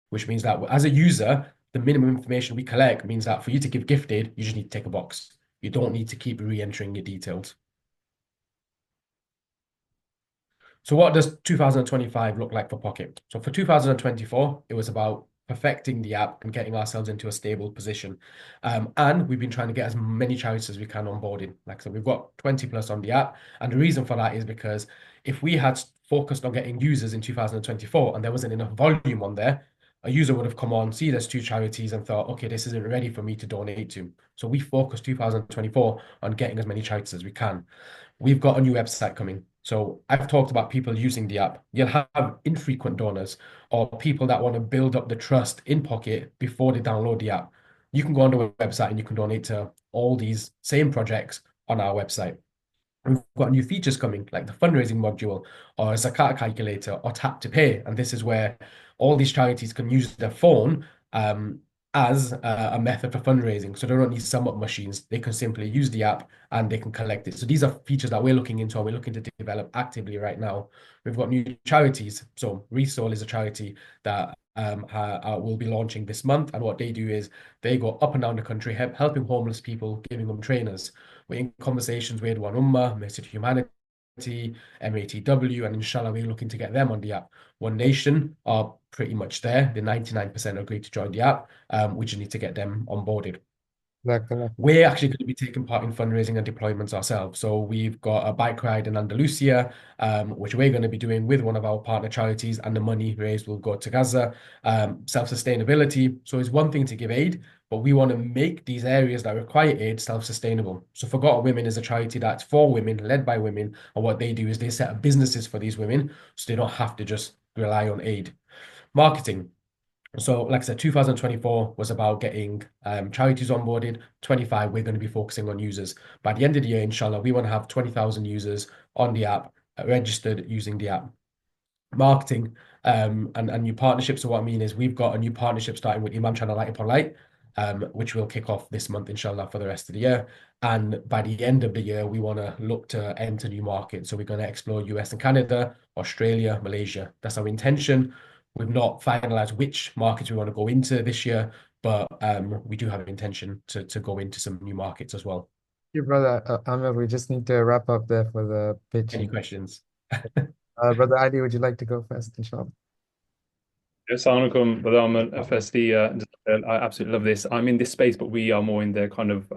which means that as a user, the minimum information we collect means that for you to give gift aid, you just need to tick a box. You don't need to keep re-entering your details. So what does 2025 look like for Pocket? So for 2024, it was about perfecting the app and getting ourselves into a stable position. And we've been trying to get as many charities as we can onboarded. Like I said, we've got 20 plus on the app. And the reason for that is because if we had focused on getting users in 2024 and there wasn't enough volume on there, a user would have come on, see there's 2 charities and thought, okay, this isn't ready for me to donate to. So we focused 2024 on getting as many charities as we can. We've got a new website coming. So I've talked about people using the app. You'll have infrequent donors or people that want to build up the trust in Pocket before they download the app. You can go on the website and you can donate to all these same projects on our website. We've got new features coming, like the fundraising module or a zakat calculator or tap to pay. And this is where all these charities can use their phone as a method for fundraising. So they don't need sum up machines. They can simply use the app and they can collect it. So these are features that we're looking into and we're looking to develop actively right now. We've got new charities. So Resole is a charity that will be launching this month. And what they do is they go up and down the country helping homeless people, giving them trainers. We're in conversations with One Ummah, Message Humanity, MATW, and inshallah, we're looking to get them on the app. One Nation are pretty much there. The 99% agreed to join the app. We just need to get them onboarded. We're actually going to be taking part in fundraising and deployments ourselves. So we've got a bike ride in Andalusia, which we're going to be doing with one of our partner charities, and the money raised will go to Gaza. Self-sustainability. So it's one thing to give aid, but we want to make these areas that require aid self-sustainable. So Forgotten Women is a charity that's for women, led by women, and what they do is they set up businesses for these women so they don't have to just rely on aid. Marketing. So, like I said, 2024 was about getting charities onboarded. 25, we're going to be focusing on users. By the end of the year, inshallah, we want to have 20,000 users on the app, registered using the app. Marketing and new partnerships. So what I mean is we've got a new partnership starting with Imam Channel Light Upon Light, which will kick off this month, inshallah, for the rest of the year. And by the end of the year, we want to look to enter new markets. So we're going to explore US and Canada, Australia, Malaysia. That's our intention. We've not finalized which markets we want to go into this year, but we do have an intention to go into some new markets as well. Your brother Aamir, we just need to wrap up there for the pitch. Any questions? Brother Ali, would you like to go first, inshallah? Assalamu alaikum, Brother Ahmed. Firstly, I absolutely love this. I'm in this space, but we are more in the kind of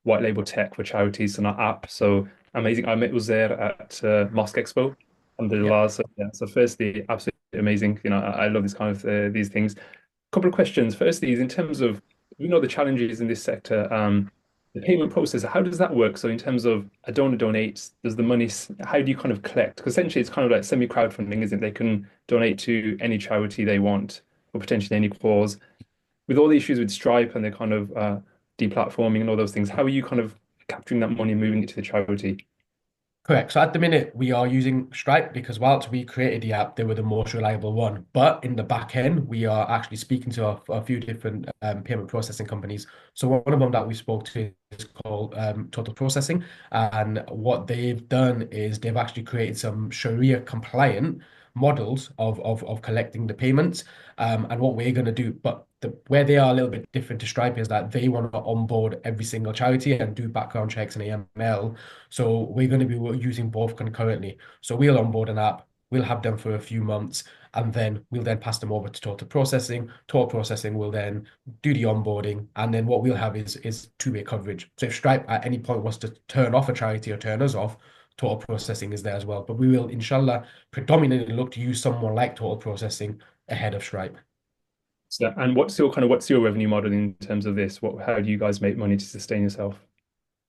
white label tech for charities and our app. So amazing. Ahmed was there at Mosque Expo. Alhamdulillah. So, yeah, so firstly, absolutely amazing. I love this kind of these things. Couple of questions. Firstly, is in terms of the challenges in this sector, the payment process. How does that work? So in terms of a donor donates, does the money? How do you kind of collect? Because essentially, it's kind of like semi-crowdfunding, isn't it? They can donate to any charity they want, or potentially any cause. With all the issues with Stripe and the kind of deplatforming and all those things, how are you kind of capturing that money and moving it to the charity? Correct. So at the minute, we are using Stripe because whilst we created the app, they were the most reliable one. But in the back end, we are actually speaking to a few different payment processing companies. So one of them that we spoke to is called Total Processing. And what they've done is they've actually created some Sharia compliant models of collecting the payments. And what we're going to do, but where they are a little bit different to Stripe is that they want to onboard every single charity and do background checks and AML. So we're going to be using both concurrently. So we'll onboard an app, we'll have them for a few months, and then we'll then pass them over to Total Processing. Total Processing will then do the onboarding, and then what we'll have is two-way coverage. So if Stripe at any point wants to turn off a charity or turn us off, Total Processing is there as well. But we will, inshallah, predominantly look to use someone like Total Processing ahead of Stripe. So, and what's your revenue model in terms of this? How do you guys make money to sustain yourself?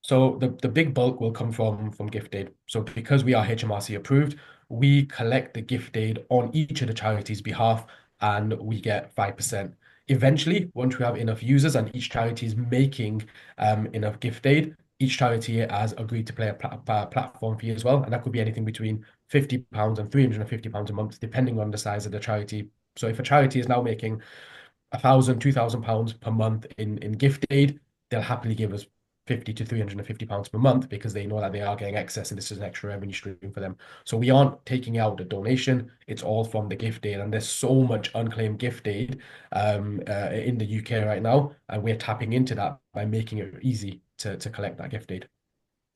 So the big bulk will come from gift aid. So because we are HMRC approved, we collect the gift aid on each of the charities' behalf and we get 5%. Eventually, once we have enough users and each charity is making enough gift aid, each charity has agreed to pay a platform fee as well. And that could be anything between £50 and £350 a month, depending on the size of the charity. So if a charity is now making £1,000, £2,000 per month in gift aid, they'll happily give us £50 to £350 per month because they know that they are getting excess and this is an extra revenue stream for them. So we aren't taking out the donation, it's all from the gift aid. And there's so much unclaimed gift aid in the UK right now. And we're tapping into that by making it easy to collect that gift aid.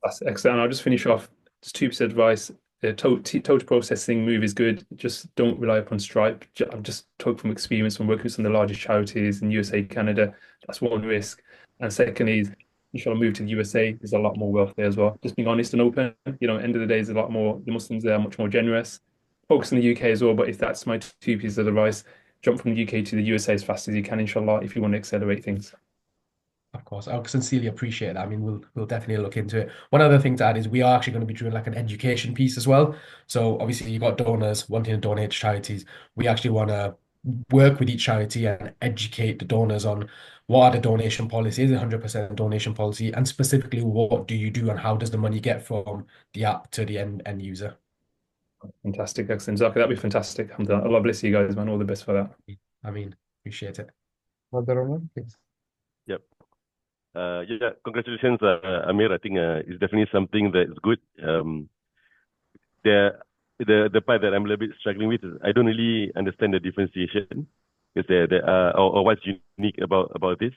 That's excellent. I'll just finish off. Just two pieces of advice. The total processing move is good. Just don't rely upon Stripe. I'm just talking from experience from working with some of the largest charities in USA, Canada. That's one risk. And secondly, is inshallah move to the USA. There's a lot more wealth there as well. Just being honest and open. End of the day, there's a lot more. The Muslims there are much more generous. Focus on the UK as well. But if that's my two pieces of advice, jump from the UK to the USA as fast as you can, inshallah, if you want to accelerate things. Of course, I sincerely appreciate that. I mean, we'll definitely look into it. One other thing to add is we are actually going to be doing like an education piece as well. So obviously you got donors wanting to donate to charities. We actually want to work with each charity and educate the donors on what are the donation policies, 100% donation policy, and specifically what do you do and how does the money get from the app to the end user. Fantastic, excellent. Zaki, that'd be fantastic. Allah bless you guys, man. All the best for that. I mean, appreciate it. Abdurrahman, please. Yep. Yeah, congratulations, Aamir. I think it's definitely something that is good. The part that I'm a little bit struggling with is I don't really understand the differentiation because there are or what's unique about this.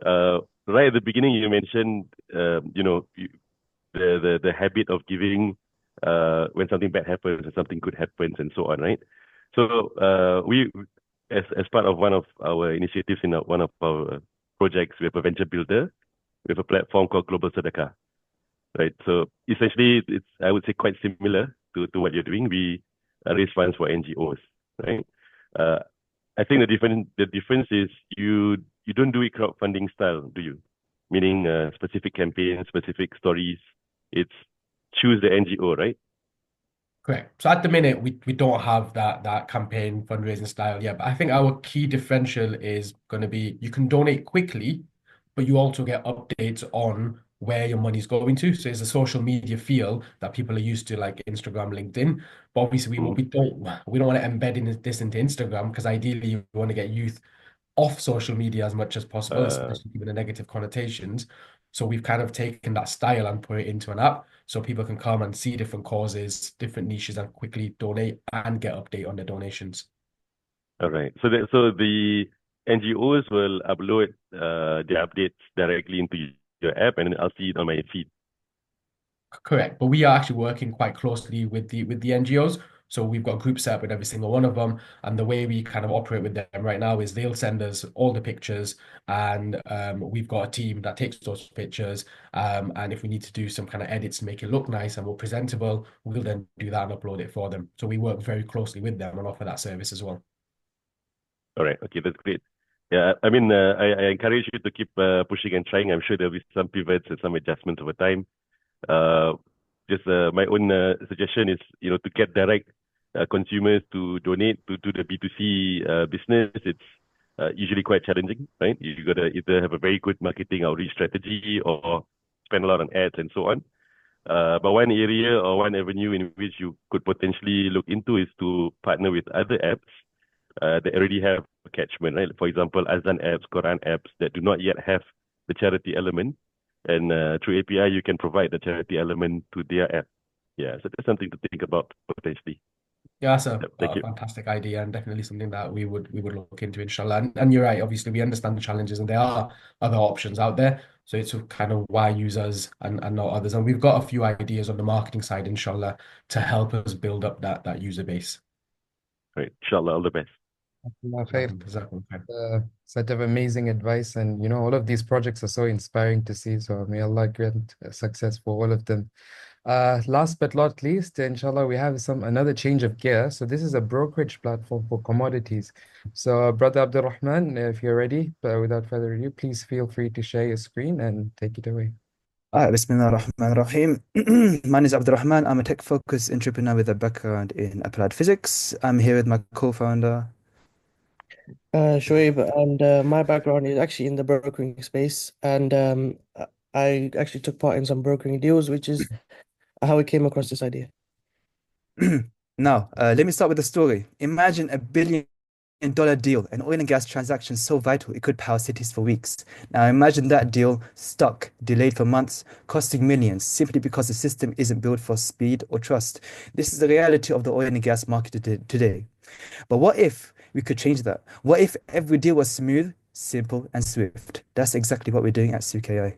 Right at the beginning, you mentioned the habit of giving when something bad happens and something good happens and so on, right? So we as part of one of our initiatives in one of our projects, we have a venture builder with a platform called Global Sedekah, right? So essentially, it's I would say quite similar to what you're doing. We raise funds for NGOs, right? I think the difference is you don't do it crowdfunding style, do you? Meaning specific campaigns, specific stories. It's choose the NGO, right? Correct. So at the minute, we don't have that campaign fundraising style yet. But I think our key differential is going to be you can donate quickly, but you also get updates on where your money's going to. So it's a social media feel that people are used to, like Instagram, LinkedIn. But obviously, we don't want to embed this into Instagram because ideally you want to get youth off social media as much as possible, especially given the negative connotations. So we've kind of taken that style and put it into an app so people can come and see different causes, different niches, and quickly donate and get update on their donations. All right. So the NGOs will upload the updates directly into your app, and then I'll see it on my feed. Correct. But we are actually working quite closely with the NGOs. So we've got a group set with every single one of them. And the way we kind of operate with them right now is they'll send us all the pictures and we've got a team that takes those pictures. And if we need to do some kind of edits to make it look nice and more presentable, we'll then do that and upload it for them. So we work very closely with them and offer that service as well. All right. Okay, that's great. Yeah, I mean, I encourage you to keep pushing and trying. I'm sure there'll be some pivots and some adjustments over time. Just my own suggestion is, to get direct consumers to donate to the B2C business. It's usually quite challenging, right? You got to either have a very good marketing outreach strategy or spend a lot on ads and so on. But one area or one avenue in which you could potentially look into is to partner with other apps that already have a catchment, right? For example, Azan apps, Quran apps that do not yet have the charity element. And through API, you can provide the charity element to their app. Yeah, so that's something to think about potentially. Yeah, that's Yep, thank a you. fantastic idea and definitely something that we would look into, inshallah. And you're right, obviously we understand the challenges and there are other options out there. So it's kind of why use us and not others. And we've got a few ideas on the marketing side, inshallah, to help us build up that user base. Right, inshallah, all the best. Allah khair. Jazakum khair. Set of amazing advice, and all of these projects are so inspiring to see. So may Allah grant success for all of them. Last but not least, inshallah, we have another change of gear. So this is a brokerage platform for commodities. So Brother Abdurrahman, if you're ready, but without further ado, please feel free to share your screen and take it away. Bismillah ar-Rahman ar-Rahim. My name is Abdurrahman. I'm a tech-focused entrepreneur with a background in applied physics. I'm here with my co-founder. Shoaib, and my background is actually in the brokering space, and I actually took part in some brokering deals, which is how I came across this idea. Now, let me start with the story. Imagine a $1 billion deal, an oil and gas transaction so vital it could power cities for weeks. Now, imagine that deal stuck, delayed for months, costing millions, simply because the system isn't built for speed or trust. This is the reality of the oil and gas market today. But what if we could change that? What if every deal was smooth, simple, and swift? That's exactly what we're doing at Souq.AI.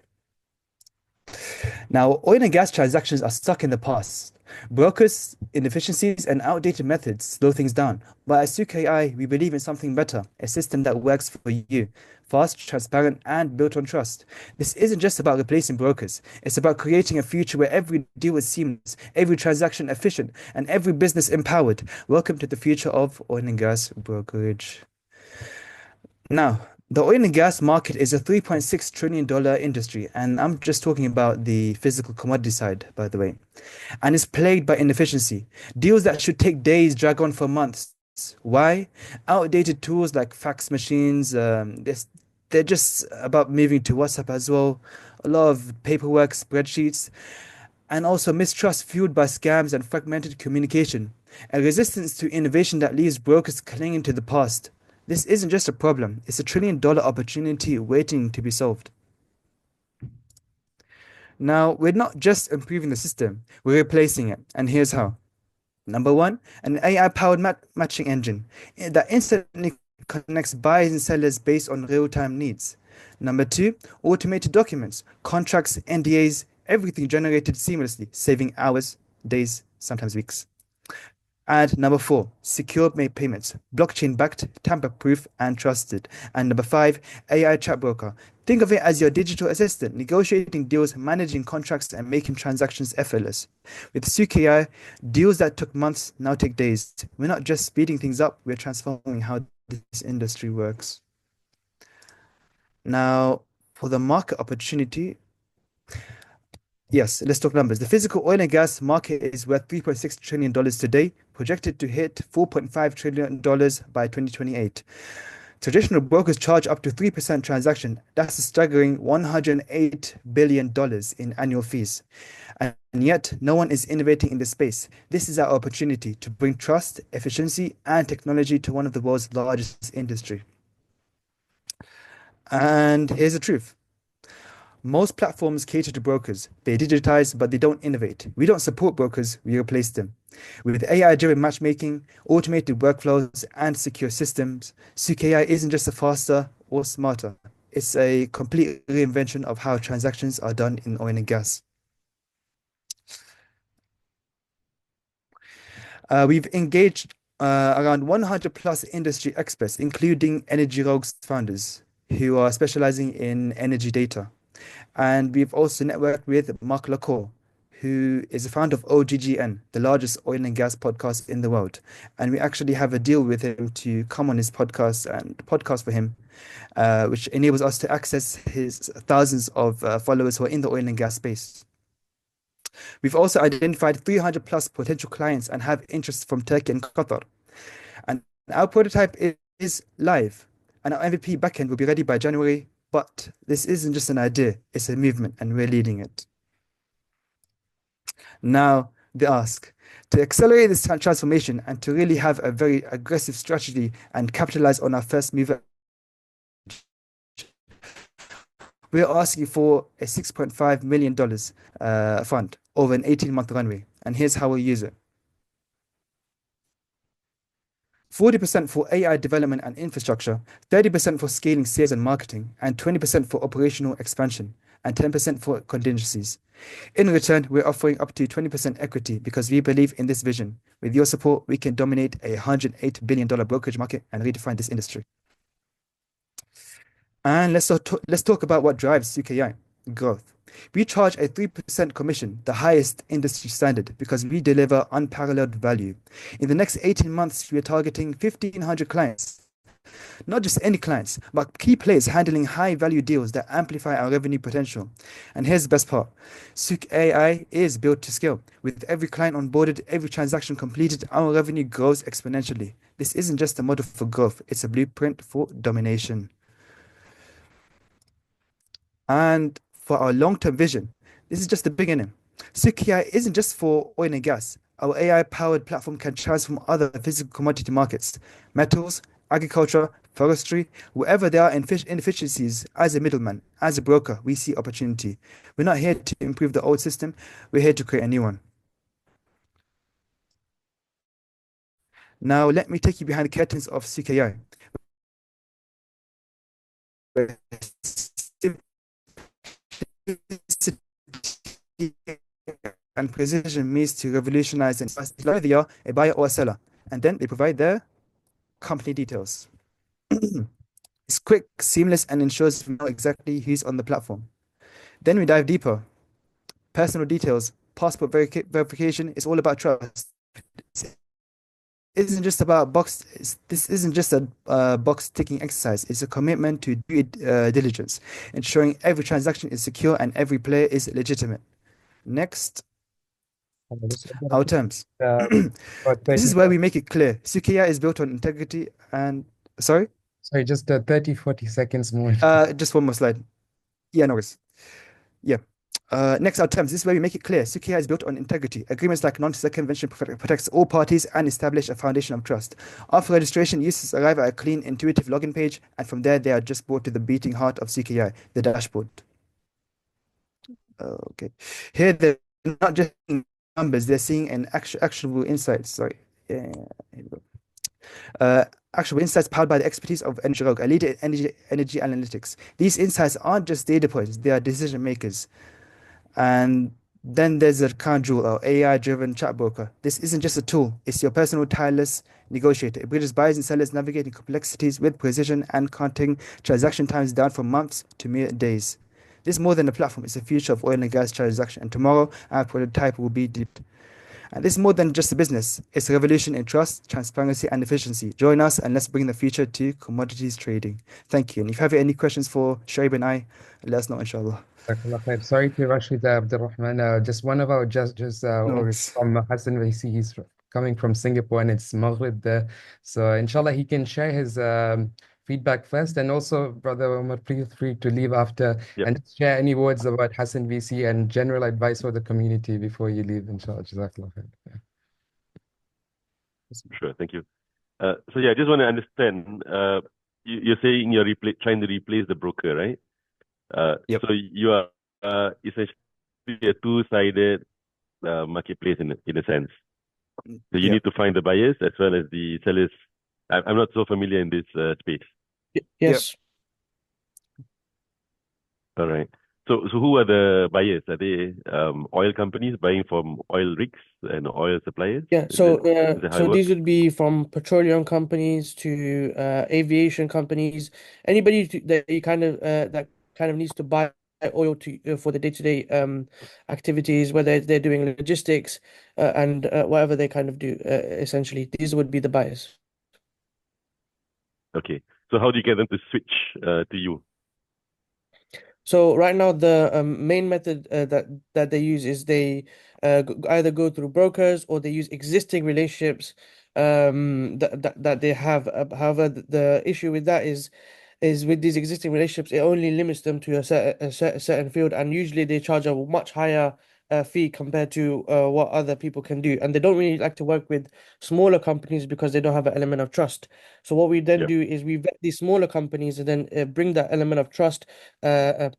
Now, oil and gas transactions are stuck in the past. Brokers, inefficiencies, and outdated methods slow things down. But at Souq.AI, we believe in something better, a system that works for you, fast, transparent, and built on trust. This isn't just about replacing brokers. It's about creating a future where every deal is seamless, every transaction efficient, and every business empowered. Welcome to the future of oil and gas brokerage. Now, the oil and gas market is a $3.6 trillion industry, and I'm just talking about the physical commodity side, by the way. And it's plagued by inefficiency. Deals that should take days drag on for months. Why? Outdated tools like fax machines, they're just about moving to WhatsApp as well. A lot of paperwork, spreadsheets, and also mistrust fueled by scams and fragmented communication. A resistance to innovation that leaves brokers clinging to the past. This isn't just a problem, it's a $1 trillion opportunity waiting to be solved. Now, we're not just improving the system, we're replacing it, and here's how. Number one, an AI-powered matching engine that instantly connects buyers and sellers based on real-time needs. Number two, automated documents, contracts, NDAs, everything generated seamlessly, saving hours, days, sometimes weeks. And number four, secure payments, blockchain-backed, tamper-proof, and trusted. And number five, AI chat broker. Think of it as your digital assistant, negotiating deals, managing contracts, and making transactions effortless. With Souq.AI, deals that took months now take days. We're not just speeding things up, we're transforming how this industry works. Now, for the market opportunity, yes, let's talk numbers. The physical oil and gas market is worth $3.6 trillion today, projected to hit $4.5 trillion by 2028. Traditional brokers charge up to 3% transaction. That's a staggering $108 billion in annual fees. And yet, no one is innovating in this space. This is our opportunity to bring trust, efficiency, and technology to one of the world's largest industry. And here's the truth. Most platforms cater to brokers. They digitize, but they don't innovate. We don't support brokers, we replace them. With AI-driven matchmaking, automated workflows, and secure systems, Souq.AI isn't just a faster or smarter. It's a complete reinvention of how transactions are done in oil and gas. We've engaged around 100 plus industry experts, including Energy Rogues founders, who are specializing in energy data. And we've also networked with Mark Lacour, who is the founder of OGGN, the largest oil and gas podcast in the world. And we actually have a deal with him to come on his podcast and podcast for him, which enables us to access his thousands of followers who are in the oil and gas space. We've also identified 300 plus potential clients and have interest from Turkey and Qatar. And our prototype is live, and our MVP backend will be ready by January, But this isn't just an idea, it's a movement, and we're leading it. Now, they ask, to accelerate this transformation and to really have a very aggressive strategy and capitalize on our first mover, we're asking for a $6.5 million fund over an 18-month runway. And here's how we'll use it. 40% for AI development and infrastructure, 30% for scaling sales and marketing, and 20% for operational expansion, and 10% for contingencies. In return, we're offering up to 20% equity because we believe in this vision. With your support, we can dominate a $108 billion brokerage market and redefine this industry. And let's talk about what drives Souq.AI growth. We charge a 3% commission, the highest industry standard, because we deliver unparalleled value. In the next 18 months, we are targeting 1,500 clients. Not just any clients, but key players handling high-value deals that amplify our revenue potential. And here's the best part. Souq.AI is built to scale. With every client onboarded, every transaction completed, our revenue grows exponentially. This isn't just a model for growth, it's a blueprint for domination. And for our long-term vision, this is just the beginning. Souq.AI isn't just for oil and gas. Our AI-powered platform can transform other physical commodity markets, metals, agriculture, forestry, wherever there are inefficiencies. As a middleman, as a broker, we see opportunity. We're not here to improve the old system. We're here to create a new one. Now, let me take you behind the curtains of Souq.AI. And precision means to revolutionize and either they are a buyer or a seller, and then they provide their company details. It's quick, seamless, and ensures we know exactly who's on the platform. Then we dive deeper. Personal details, passport verification is all about trust. This isn't just a box ticking exercise. It's a commitment to due diligence, ensuring every transaction is secure and every player is legitimate. Next, our terms. This is where we make it clear. Souq.AI is built on integrity and sorry, just 30-40 seconds more. Just one more slide. Yeah, no worries. Yeah. Next, our terms. This is where we make it clear. Souq.AI is built on integrity. Agreements like non-circumvention protects all parties and establish a foundation of trust. After registration, users arrive at a clean, intuitive login page, and from there, they are just brought to the beating heart of Souq.AI, the dashboard. Okay. Here, they're not just numbers; they're seeing an actionable insights. Sorry. Yeah. Here we go. Actionable insights powered by the expertise of Rogue, a leader in energy analytics. These insights aren't just data points; they are decision makers. And then there's a crown jewel, our AI-driven chat broker. This isn't just a tool; it's your personal tireless negotiator. It bridges buyers and sellers, navigating complexities with precision and cutting transaction times down from months to mere days. This is more than a platform; it's the future of oil and gas transaction. And tomorrow, our prototype will be deep. And this is more than just a business. It's a revolution in trust, transparency, and efficiency. Join us and let's bring the future to commodities trading. Thank you. And if you have any questions for Shoaib and I, let us know, inshallah. Sorry to rush with Abdurrahman. Just one of our judges from Hassan VC. He's coming from Singapore and it's Maghrib there. So inshallah, he can share his feedback first. And also, Brother Umar, feel free to leave after and share any words about Hassan VC and general advice for the community before you leave, inshallah. Jazakallah khair. Sure, thank you. So yeah, I just want to understand, you're saying you're trying to replace the broker, right? So you are essentially a two-sided marketplace in a sense. So you need to find the buyers as well as the sellers. I'm not so familiar in this space. Yes. All right. So who are the buyers? Are they oil companies buying from oil rigs and oil suppliers? Yeah. So these would be from petroleum companies to aviation companies. Anybody that you kind of needs to buy oil for the day-to-day activities, whether they're doing logistics and whatever they kind of do. Essentially, these would be the buyers. Okay. So how do you get them to switch to you? So right now, the main method that they use is they either go through brokers or they use existing relationships that they have. However, the issue with that is is with these existing relationships, it only limits them to a certain field, and usually they charge a much higher fee compared to what other people can do. And they don't really like to work with smaller companies because they don't have an element of trust. So what we then Yep. do is we vet these smaller companies and then bring that element of trust,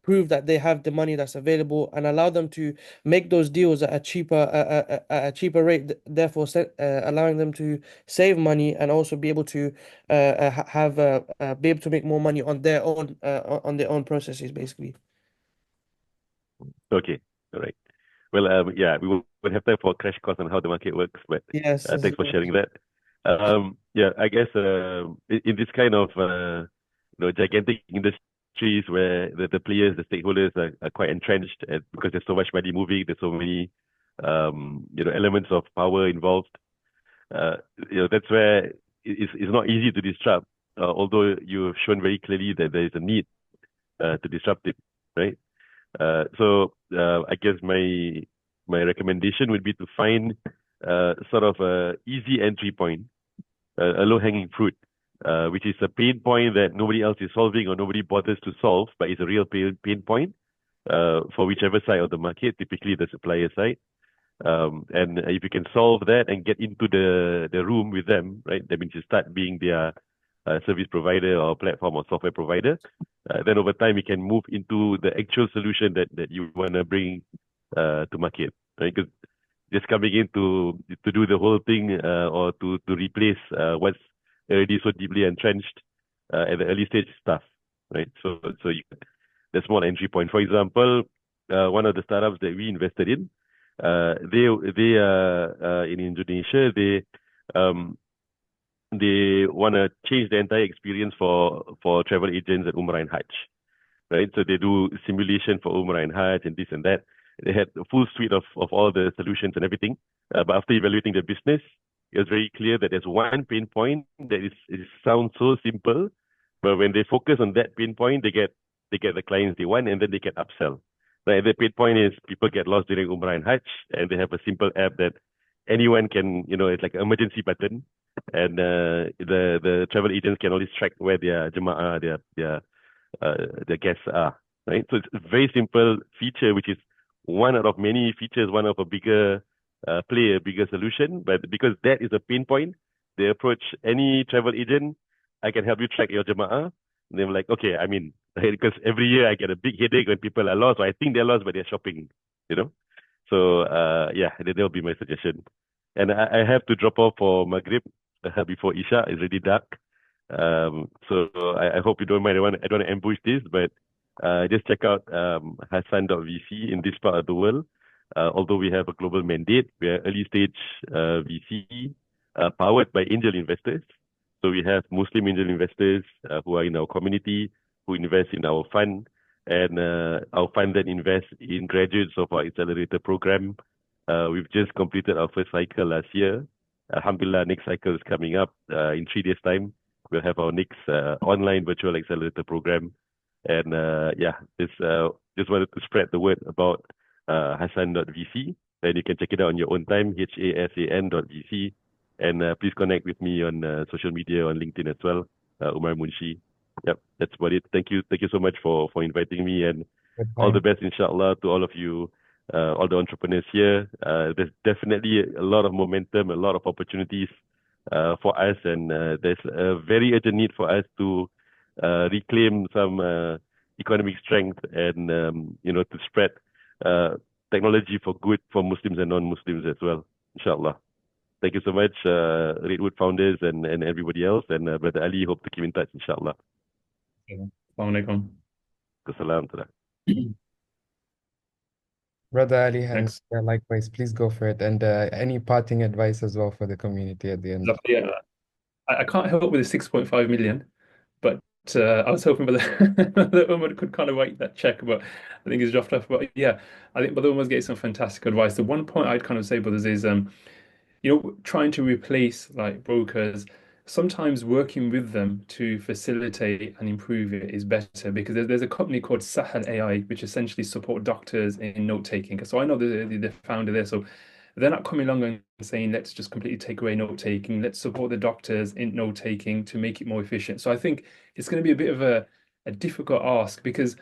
prove that they have the money that's available, and allow them to make those deals at a cheaper rate, therefore allowing them to save money and also be able to be able to make more money on their own processes, basically. Okay. All right. Well, yeah, we will have time for a crash course on how the market works, but Yes, thanks for sharing that. Yeah, I guess in this kind of gigantic industries where the players, the stakeholders are quite entrenched, and because there's so much money moving, there's so many elements of power involved. That's where it's not easy to disrupt, although you've shown very clearly that there is a need to disrupt it, right? So I guess my recommendation would be to find sort of a easy entry point, a low-hanging fruit, which is a pain point that nobody else is solving or nobody bothers to solve, but it's a real pain point for whichever side of the market, typically the supplier side. And if you can solve that and get into the room with them, right? That means you start being their service provider or platform or software provider. Then over time, you can move into the actual solution that you want to bring to market, right? Because just coming in to do the whole thing or to replace what's already so deeply entrenched at the early stage stuff, right? So the small entry point. For example, one of the startups that we invested in, they are in Indonesia. They want to change the entire experience for travel agents at Umrah and Hajj, right? So they do simulation for Umrah and Hajj and this and that. They had a full suite of all the solutions and everything. But after evaluating the business, it was very clear that there's one pain point that it sounds so simple, but when they focus on that pain point, they get the clients they want, and then they get upsell. Right? The pain point is people get lost during Umrah and Hajj, and they have a simple app that anyone can, it's like an emergency button, and the travel agents can always track where their jama'ah, their guests are. Right? So it's a very simple feature, which is one out of many features, one of a bigger player, bigger solution. But because that is a pain point, they approach any travel agent. I can help you track your jama'ah. And they're like, okay, because every year I get a big headache when people are lost, or I think they're lost, but they're shopping, So, yeah, that'll be my suggestion. And I have to drop off for Maghrib before Isha. It's already dark. So I hope you don't mind. I don't want to ambush this, but just check out Hassan.vc in this part of the world. Although we have a global mandate, we are early stage VC powered by angel investors. So we have Muslim angel investors who are in our community, who invest in our fund, and our fund then invests in graduates of our accelerator program. We've just completed our first cycle last year. Alhamdulillah, next cycle is coming up in 3 days' time. We'll have our next online virtual accelerator program. And yeah, just wanted to spread the word about Hassan.vc. And you can check it out on your own time, HASAN.vc. And please connect with me on social media, on LinkedIn as well, Umar Munshi. Yep, that's about it. Thank you so much for inviting me, and all the best, inshallah, to all of you, all the entrepreneurs here. There's definitely a lot of momentum, a lot of opportunities for us, and there's a very urgent need for us to reclaim some economic strength and to spread technology for good for Muslims and non-Muslims as well, inshallah. Thank you so much, Redwood Founders and everybody else, and Brother Ali, hope to keep in touch, inshallah. Assalamualaikum. Assalam. Brother Ali Thanks. has likewise. Please go for it. And any parting advice as well for the community at the end. Yeah, I can't help with the 6.5 million, but I was hoping that Umar could kind of write that check, but I think he's dropped off. But yeah, I think Brother Umar's getting some fantastic advice. The one point I'd kind of say, brothers, is trying to replace like brokers, sometimes working with them to facilitate and improve it is better, because there's a company called Sahal AI, which essentially support doctors in note taking. So I know the founder there. So They're not coming along and saying, let's just completely take away note taking, let's support the doctors in note taking to make it more efficient. So I think it's going to be a bit of a difficult ask, because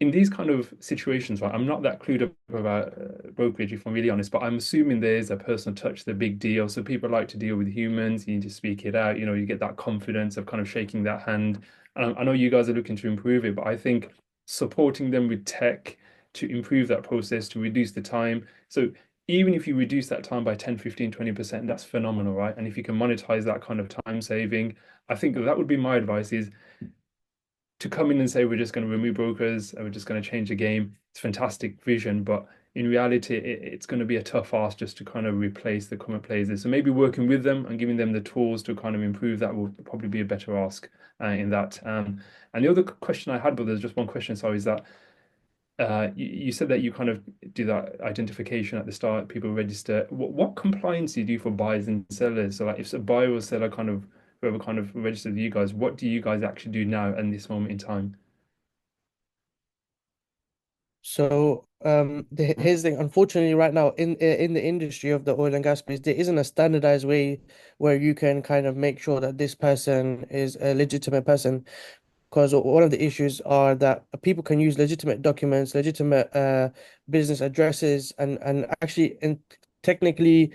in these kind of situations, right, I'm not that clued up about brokerage, if I'm really honest, but I'm assuming there's a personal touch, the big deal. So people like to deal with humans. You need to speak it out. You get that confidence of kind of shaking that hand. And I know you guys are looking to improve it, but I think supporting them with tech to improve that process, to reduce the time. So even if you reduce that time by 10, 15, 20%, that's phenomenal, right? And if you can monetize that kind of time saving, I think that would be my advice, is to come in and say we're just going to remove brokers and we're just going to change the game. It's fantastic vision, but in reality, it's going to be a tough ask just to kind of replace the current players. So maybe working with them and giving them the tools to kind of improve that will probably be a better ask in that. And the other question I had, but there's just one question, sorry, is that you said that you kind of do that identification at the start, people register. What compliance do you do for buyers and sellers? So like if a buyer or seller kind of, whoever kind of registered with you guys, what do you guys actually do now in this moment in time? So here's the thing. Unfortunately, right now in the industry of the oil and gas space, there isn't a standardized way where you can kind of make sure that this person is a legitimate person. Because one of the issues are that people can use legitimate documents, legitimate business addresses, and actually technically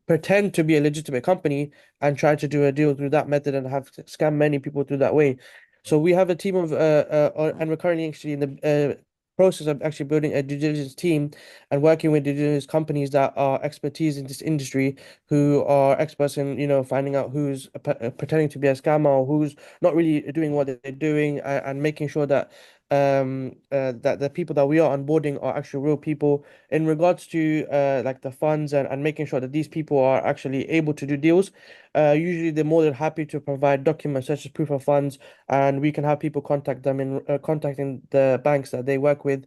pretend to be a legitimate company and try to do a deal through that method and have scam many people through that way. So we have a team of and we're currently actually in the process of actually building a due diligence team and working with due diligence companies that are expertise in this industry, who are experts in, finding out who's pretending to be a scammer or who's not really doing what they're doing, and making sure that that the people that we are onboarding are actually real people in regards to like the funds, and making sure that these people are actually able to do deals. Usually they're more than happy to provide documents such as proof of funds, and we can have people contact them in contacting the banks that they work with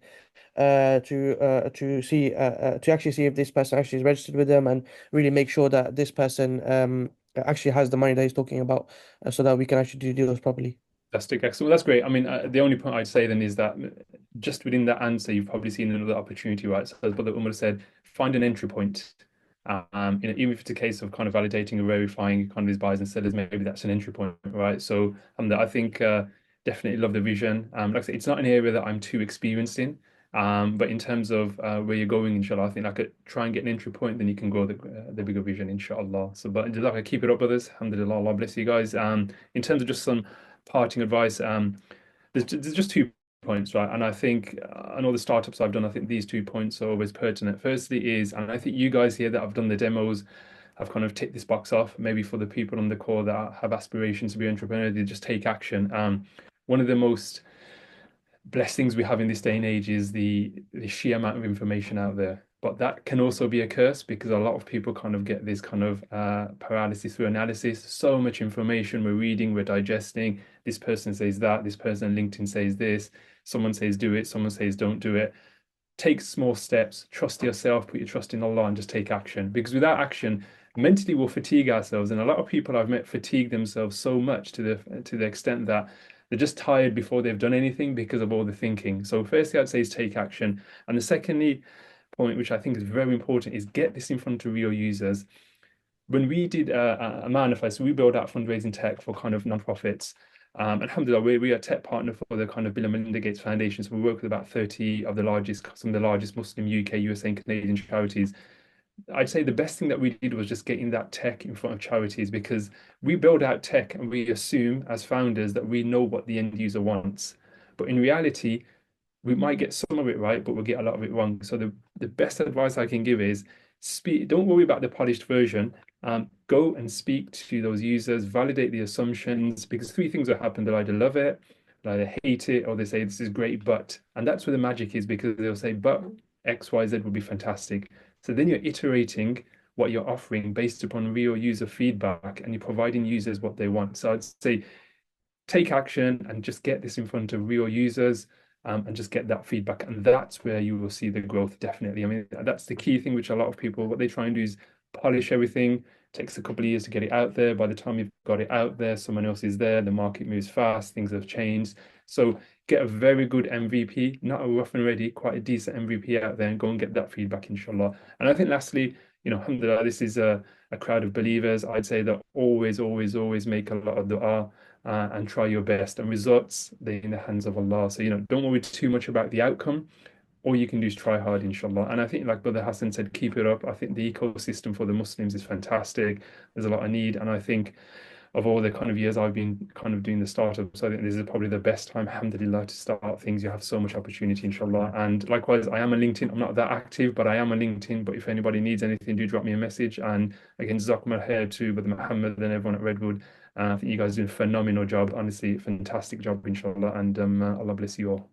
to actually see if this person actually is registered with them, and really make sure that this person actually has the money that he's talking about, so that we can actually do deals properly. Fantastic, excellent. Well, that's great. I mean, the only point I'd say then is that just within that answer, you've probably seen another opportunity, right? So as Brother Umar said, find an entry point. Even if it's a case of kind of validating or verifying kind of these buyers and sellers, maybe that's an entry point, right? So I think definitely love the vision. Like I said, it's not an area that I'm too experienced in. But in terms of where you're going, inshallah, I think I could try and get an entry point, then you can grow the bigger vision, inshallah. So, but just like keep it up with us, alhamdulillah, Allah bless you guys. In terms of just some parting advice, there's just 2 points, right? And I think and all the startups I've done, I think these 2 points are always pertinent. Firstly is, and I think you guys here that have done the demos have kind of ticked this box off. Maybe for the people on the call that have aspirations to be entrepreneurs, they just take action. One of the most blessings we have in this day and age is the sheer amount of information out there. But that can also be a curse, because a lot of people kind of get this kind of paralysis through analysis. So much information we're reading, we're digesting. This person says that, this person on LinkedIn says this, someone says do it, someone says don't do it. Take small steps, trust yourself, put your trust in Allah, and just take action. Because without action, mentally we'll fatigue ourselves. And a lot of people I've met fatigue themselves so much to the extent that they're just tired before they've done anything because of all the thinking. So firstly, I'd say is take action. And the secondly point, which I think is very important, is get this in front of real users. When we did a manifest, we built out fundraising tech for kind of nonprofits. Alhamdulillah, we are a tech partner for the kind of Bill and Melinda Gates Foundation. So we work with about 30 of some of the largest Muslim UK, USA, and Canadian charities. I'd say the best thing that we did was just getting that tech in front of charities, because we build out tech and we assume as founders that we know what the end user wants. But in reality, we might get some of it right, but we'll get a lot of it wrong. So the best advice I can give is don't worry about the polished version. Go and speak to those users, validate the assumptions, because 3 things will happen. They'll either love it, they'll either hate it, or they say this is great, but, and that's where the magic is, because they'll say, but XYZ would be fantastic. So then you're iterating what you're offering based upon real user feedback, and you're providing users what they want. So I'd say take action and just get this in front of real users, and just get that feedback. And that's where you will see the growth, definitely. I mean, that's the key thing, which a lot of people, what they try and do is polish everything. Takes a couple of years to get it out there. By the time you've got it out there, someone else is there. The market moves fast. Things have changed. So get a very good MVP, not a rough and ready, quite a decent MVP out there, and go and get that feedback, inshallah. And I think lastly, alhamdulillah, this is a crowd of believers. I'd say that always make a lot of dua and try your best. And results, they're in the hands of Allah. So, don't worry too much about the outcome. All you can do is try hard, inshallah. And I think, like Brother Hassan said, keep it up. I think the ecosystem for the Muslims is fantastic. There's a lot of need. And I think of all the kind of years I've been kind of doing the startups, I think this is probably the best time, alhamdulillah, to start things. You have so much opportunity, inshallah. And likewise, I am on LinkedIn. I'm not that active, but I am on LinkedIn. But if anybody needs anything, do drop me a message. And again, Jazakumullah khair to Brother Muhammad and everyone at Redwood. I think you guys do a phenomenal job. Honestly, fantastic job, inshallah. And Allah bless you all.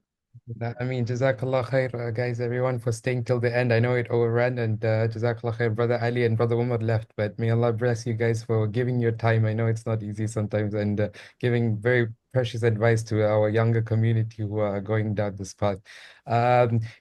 I mean, Jazakallah khair, guys, everyone, for staying till the end. I know it overran, and Jazakallah khair, Brother Ali and Brother Umar left, but may Allah bless you guys for giving your time. I know it's not easy sometimes, and giving very precious advice to our younger community who are going down this path.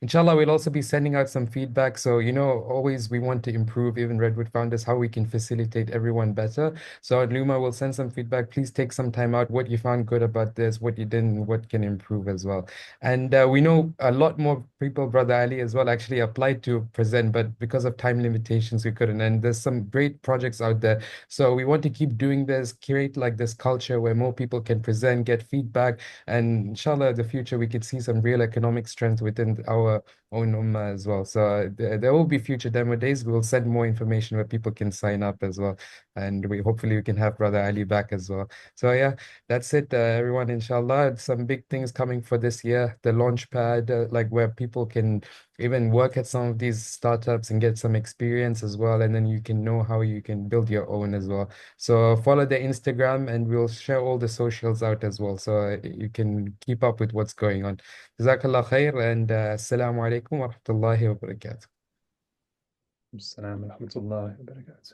Inshallah, we'll also be sending out some feedback. So, always we want to improve, even Redwood Founders, how we can facilitate everyone better. So, Luma will send some feedback. Please take some time out, what you found good about this, what you didn't, what can improve as well. And we know a lot more people, Brother Ali, as well, actually applied to present, but because of time limitations, we couldn't. And there's some great projects out there. So we want to keep doing this, create like this culture where more people can present, get feedback, and inshallah, in the future, we could see some real economic strength within our own ummah as well. So there will be future demo days. We will send more information where people can sign up as well. And hopefully we can have Brother Ali back as well. So yeah, that's it, everyone, inshallah. Some big things coming for this year, the launch pad, like where people can even work at some of these startups and get some experience as well. And then you can know how you can build your own as well. So follow the Instagram and we'll share all the socials out as well. So you can keep up with what's going on. Jazakallah khair and assalamu alaikum wa rahmatullahi wa barakatuh. Assalamu alaikum wa rahmatullahi wa barakatuh.